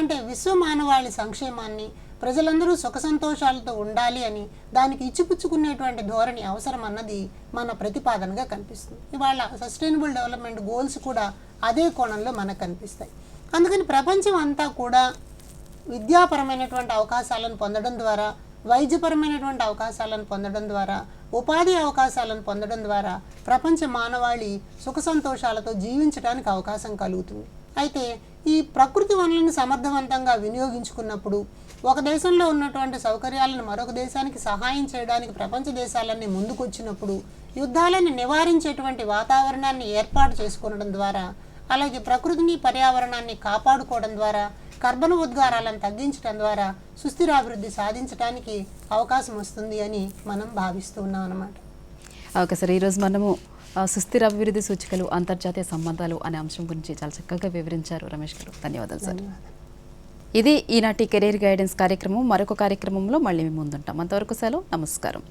అంటే విశ్వ మానవాళి సంక్షేమాన్ని, ప్రజలందరూ సుఖ సంతోషాలతో ఉండాలి అని దానికి ఇచ్చిపుచ్చుకునేటువంటి ధోరణి అవసరం అన్నది మన ప్రతిపాదనగా కనిపిస్తుంది. ఇవాళ సస్టైనబుల్ డెవలప్మెంట్ గోల్స్ కూడా అదే కోణంలో మనకు కనిపిస్తాయి. అందుకని ప్రపంచం అంతా కూడా విద్యాపరమైనటువంటి అవకాశాలను పొందడం ద్వారా, వైద్యపరమైనటువంటి అవకాశాలను పొందడం ద్వారా, ఉపాధి అవకాశాలను పొందడం ద్వారా ప్రపంచ మానవాళి సుఖ సంతోషాలతో జీవించడానికి అవకాశం కలుగుతుంది. అయితే ఈ ప్రకృతి వనరులను సమర్థవంతంగా వినియోగించుకున్నప్పుడు, ఒక దేశంలో ఉన్నటువంటి సౌకర్యాలను మరొక దేశానికి సహాయం చేయడానికి ప్రపంచ దేశాలన్నీ ముందుకొచ్చినప్పుడు, యుద్ధాలను నివారించేటువంటి వాతావరణాన్ని ఏర్పాటు చేసుకోవడం ద్వారా, అలాగే ప్రకృతిని, పర్యావరణాన్ని కాపాడుకోవడం ద్వారా, కర్బన ఉద్గారాలను తగ్గించడం ద్వారా సుస్థిరాభివృద్ధి సాధించడానికి అవకాశం వస్తుంది అని మనం భావిస్తూ ఉన్నాం అన్నమాట. ఓకే సార్, ఈరోజు మనము సుస్థిర అభివృద్ధి సూచికలు, అంతర్జాతీయ సంబంధాలు అనే అంశం గురించి చాలా చక్కగా వివరించారు రమేష్ గారు. ధన్యవాదాలు సార్. ఇది ఈనాటి కెరీర్ గైడెన్స్ కార్యక్రమం. మరొక కార్యక్రమంలో మళ్ళీ మేము ముందుంటాం. అంతవరకు సెలవు, నమస్కారం.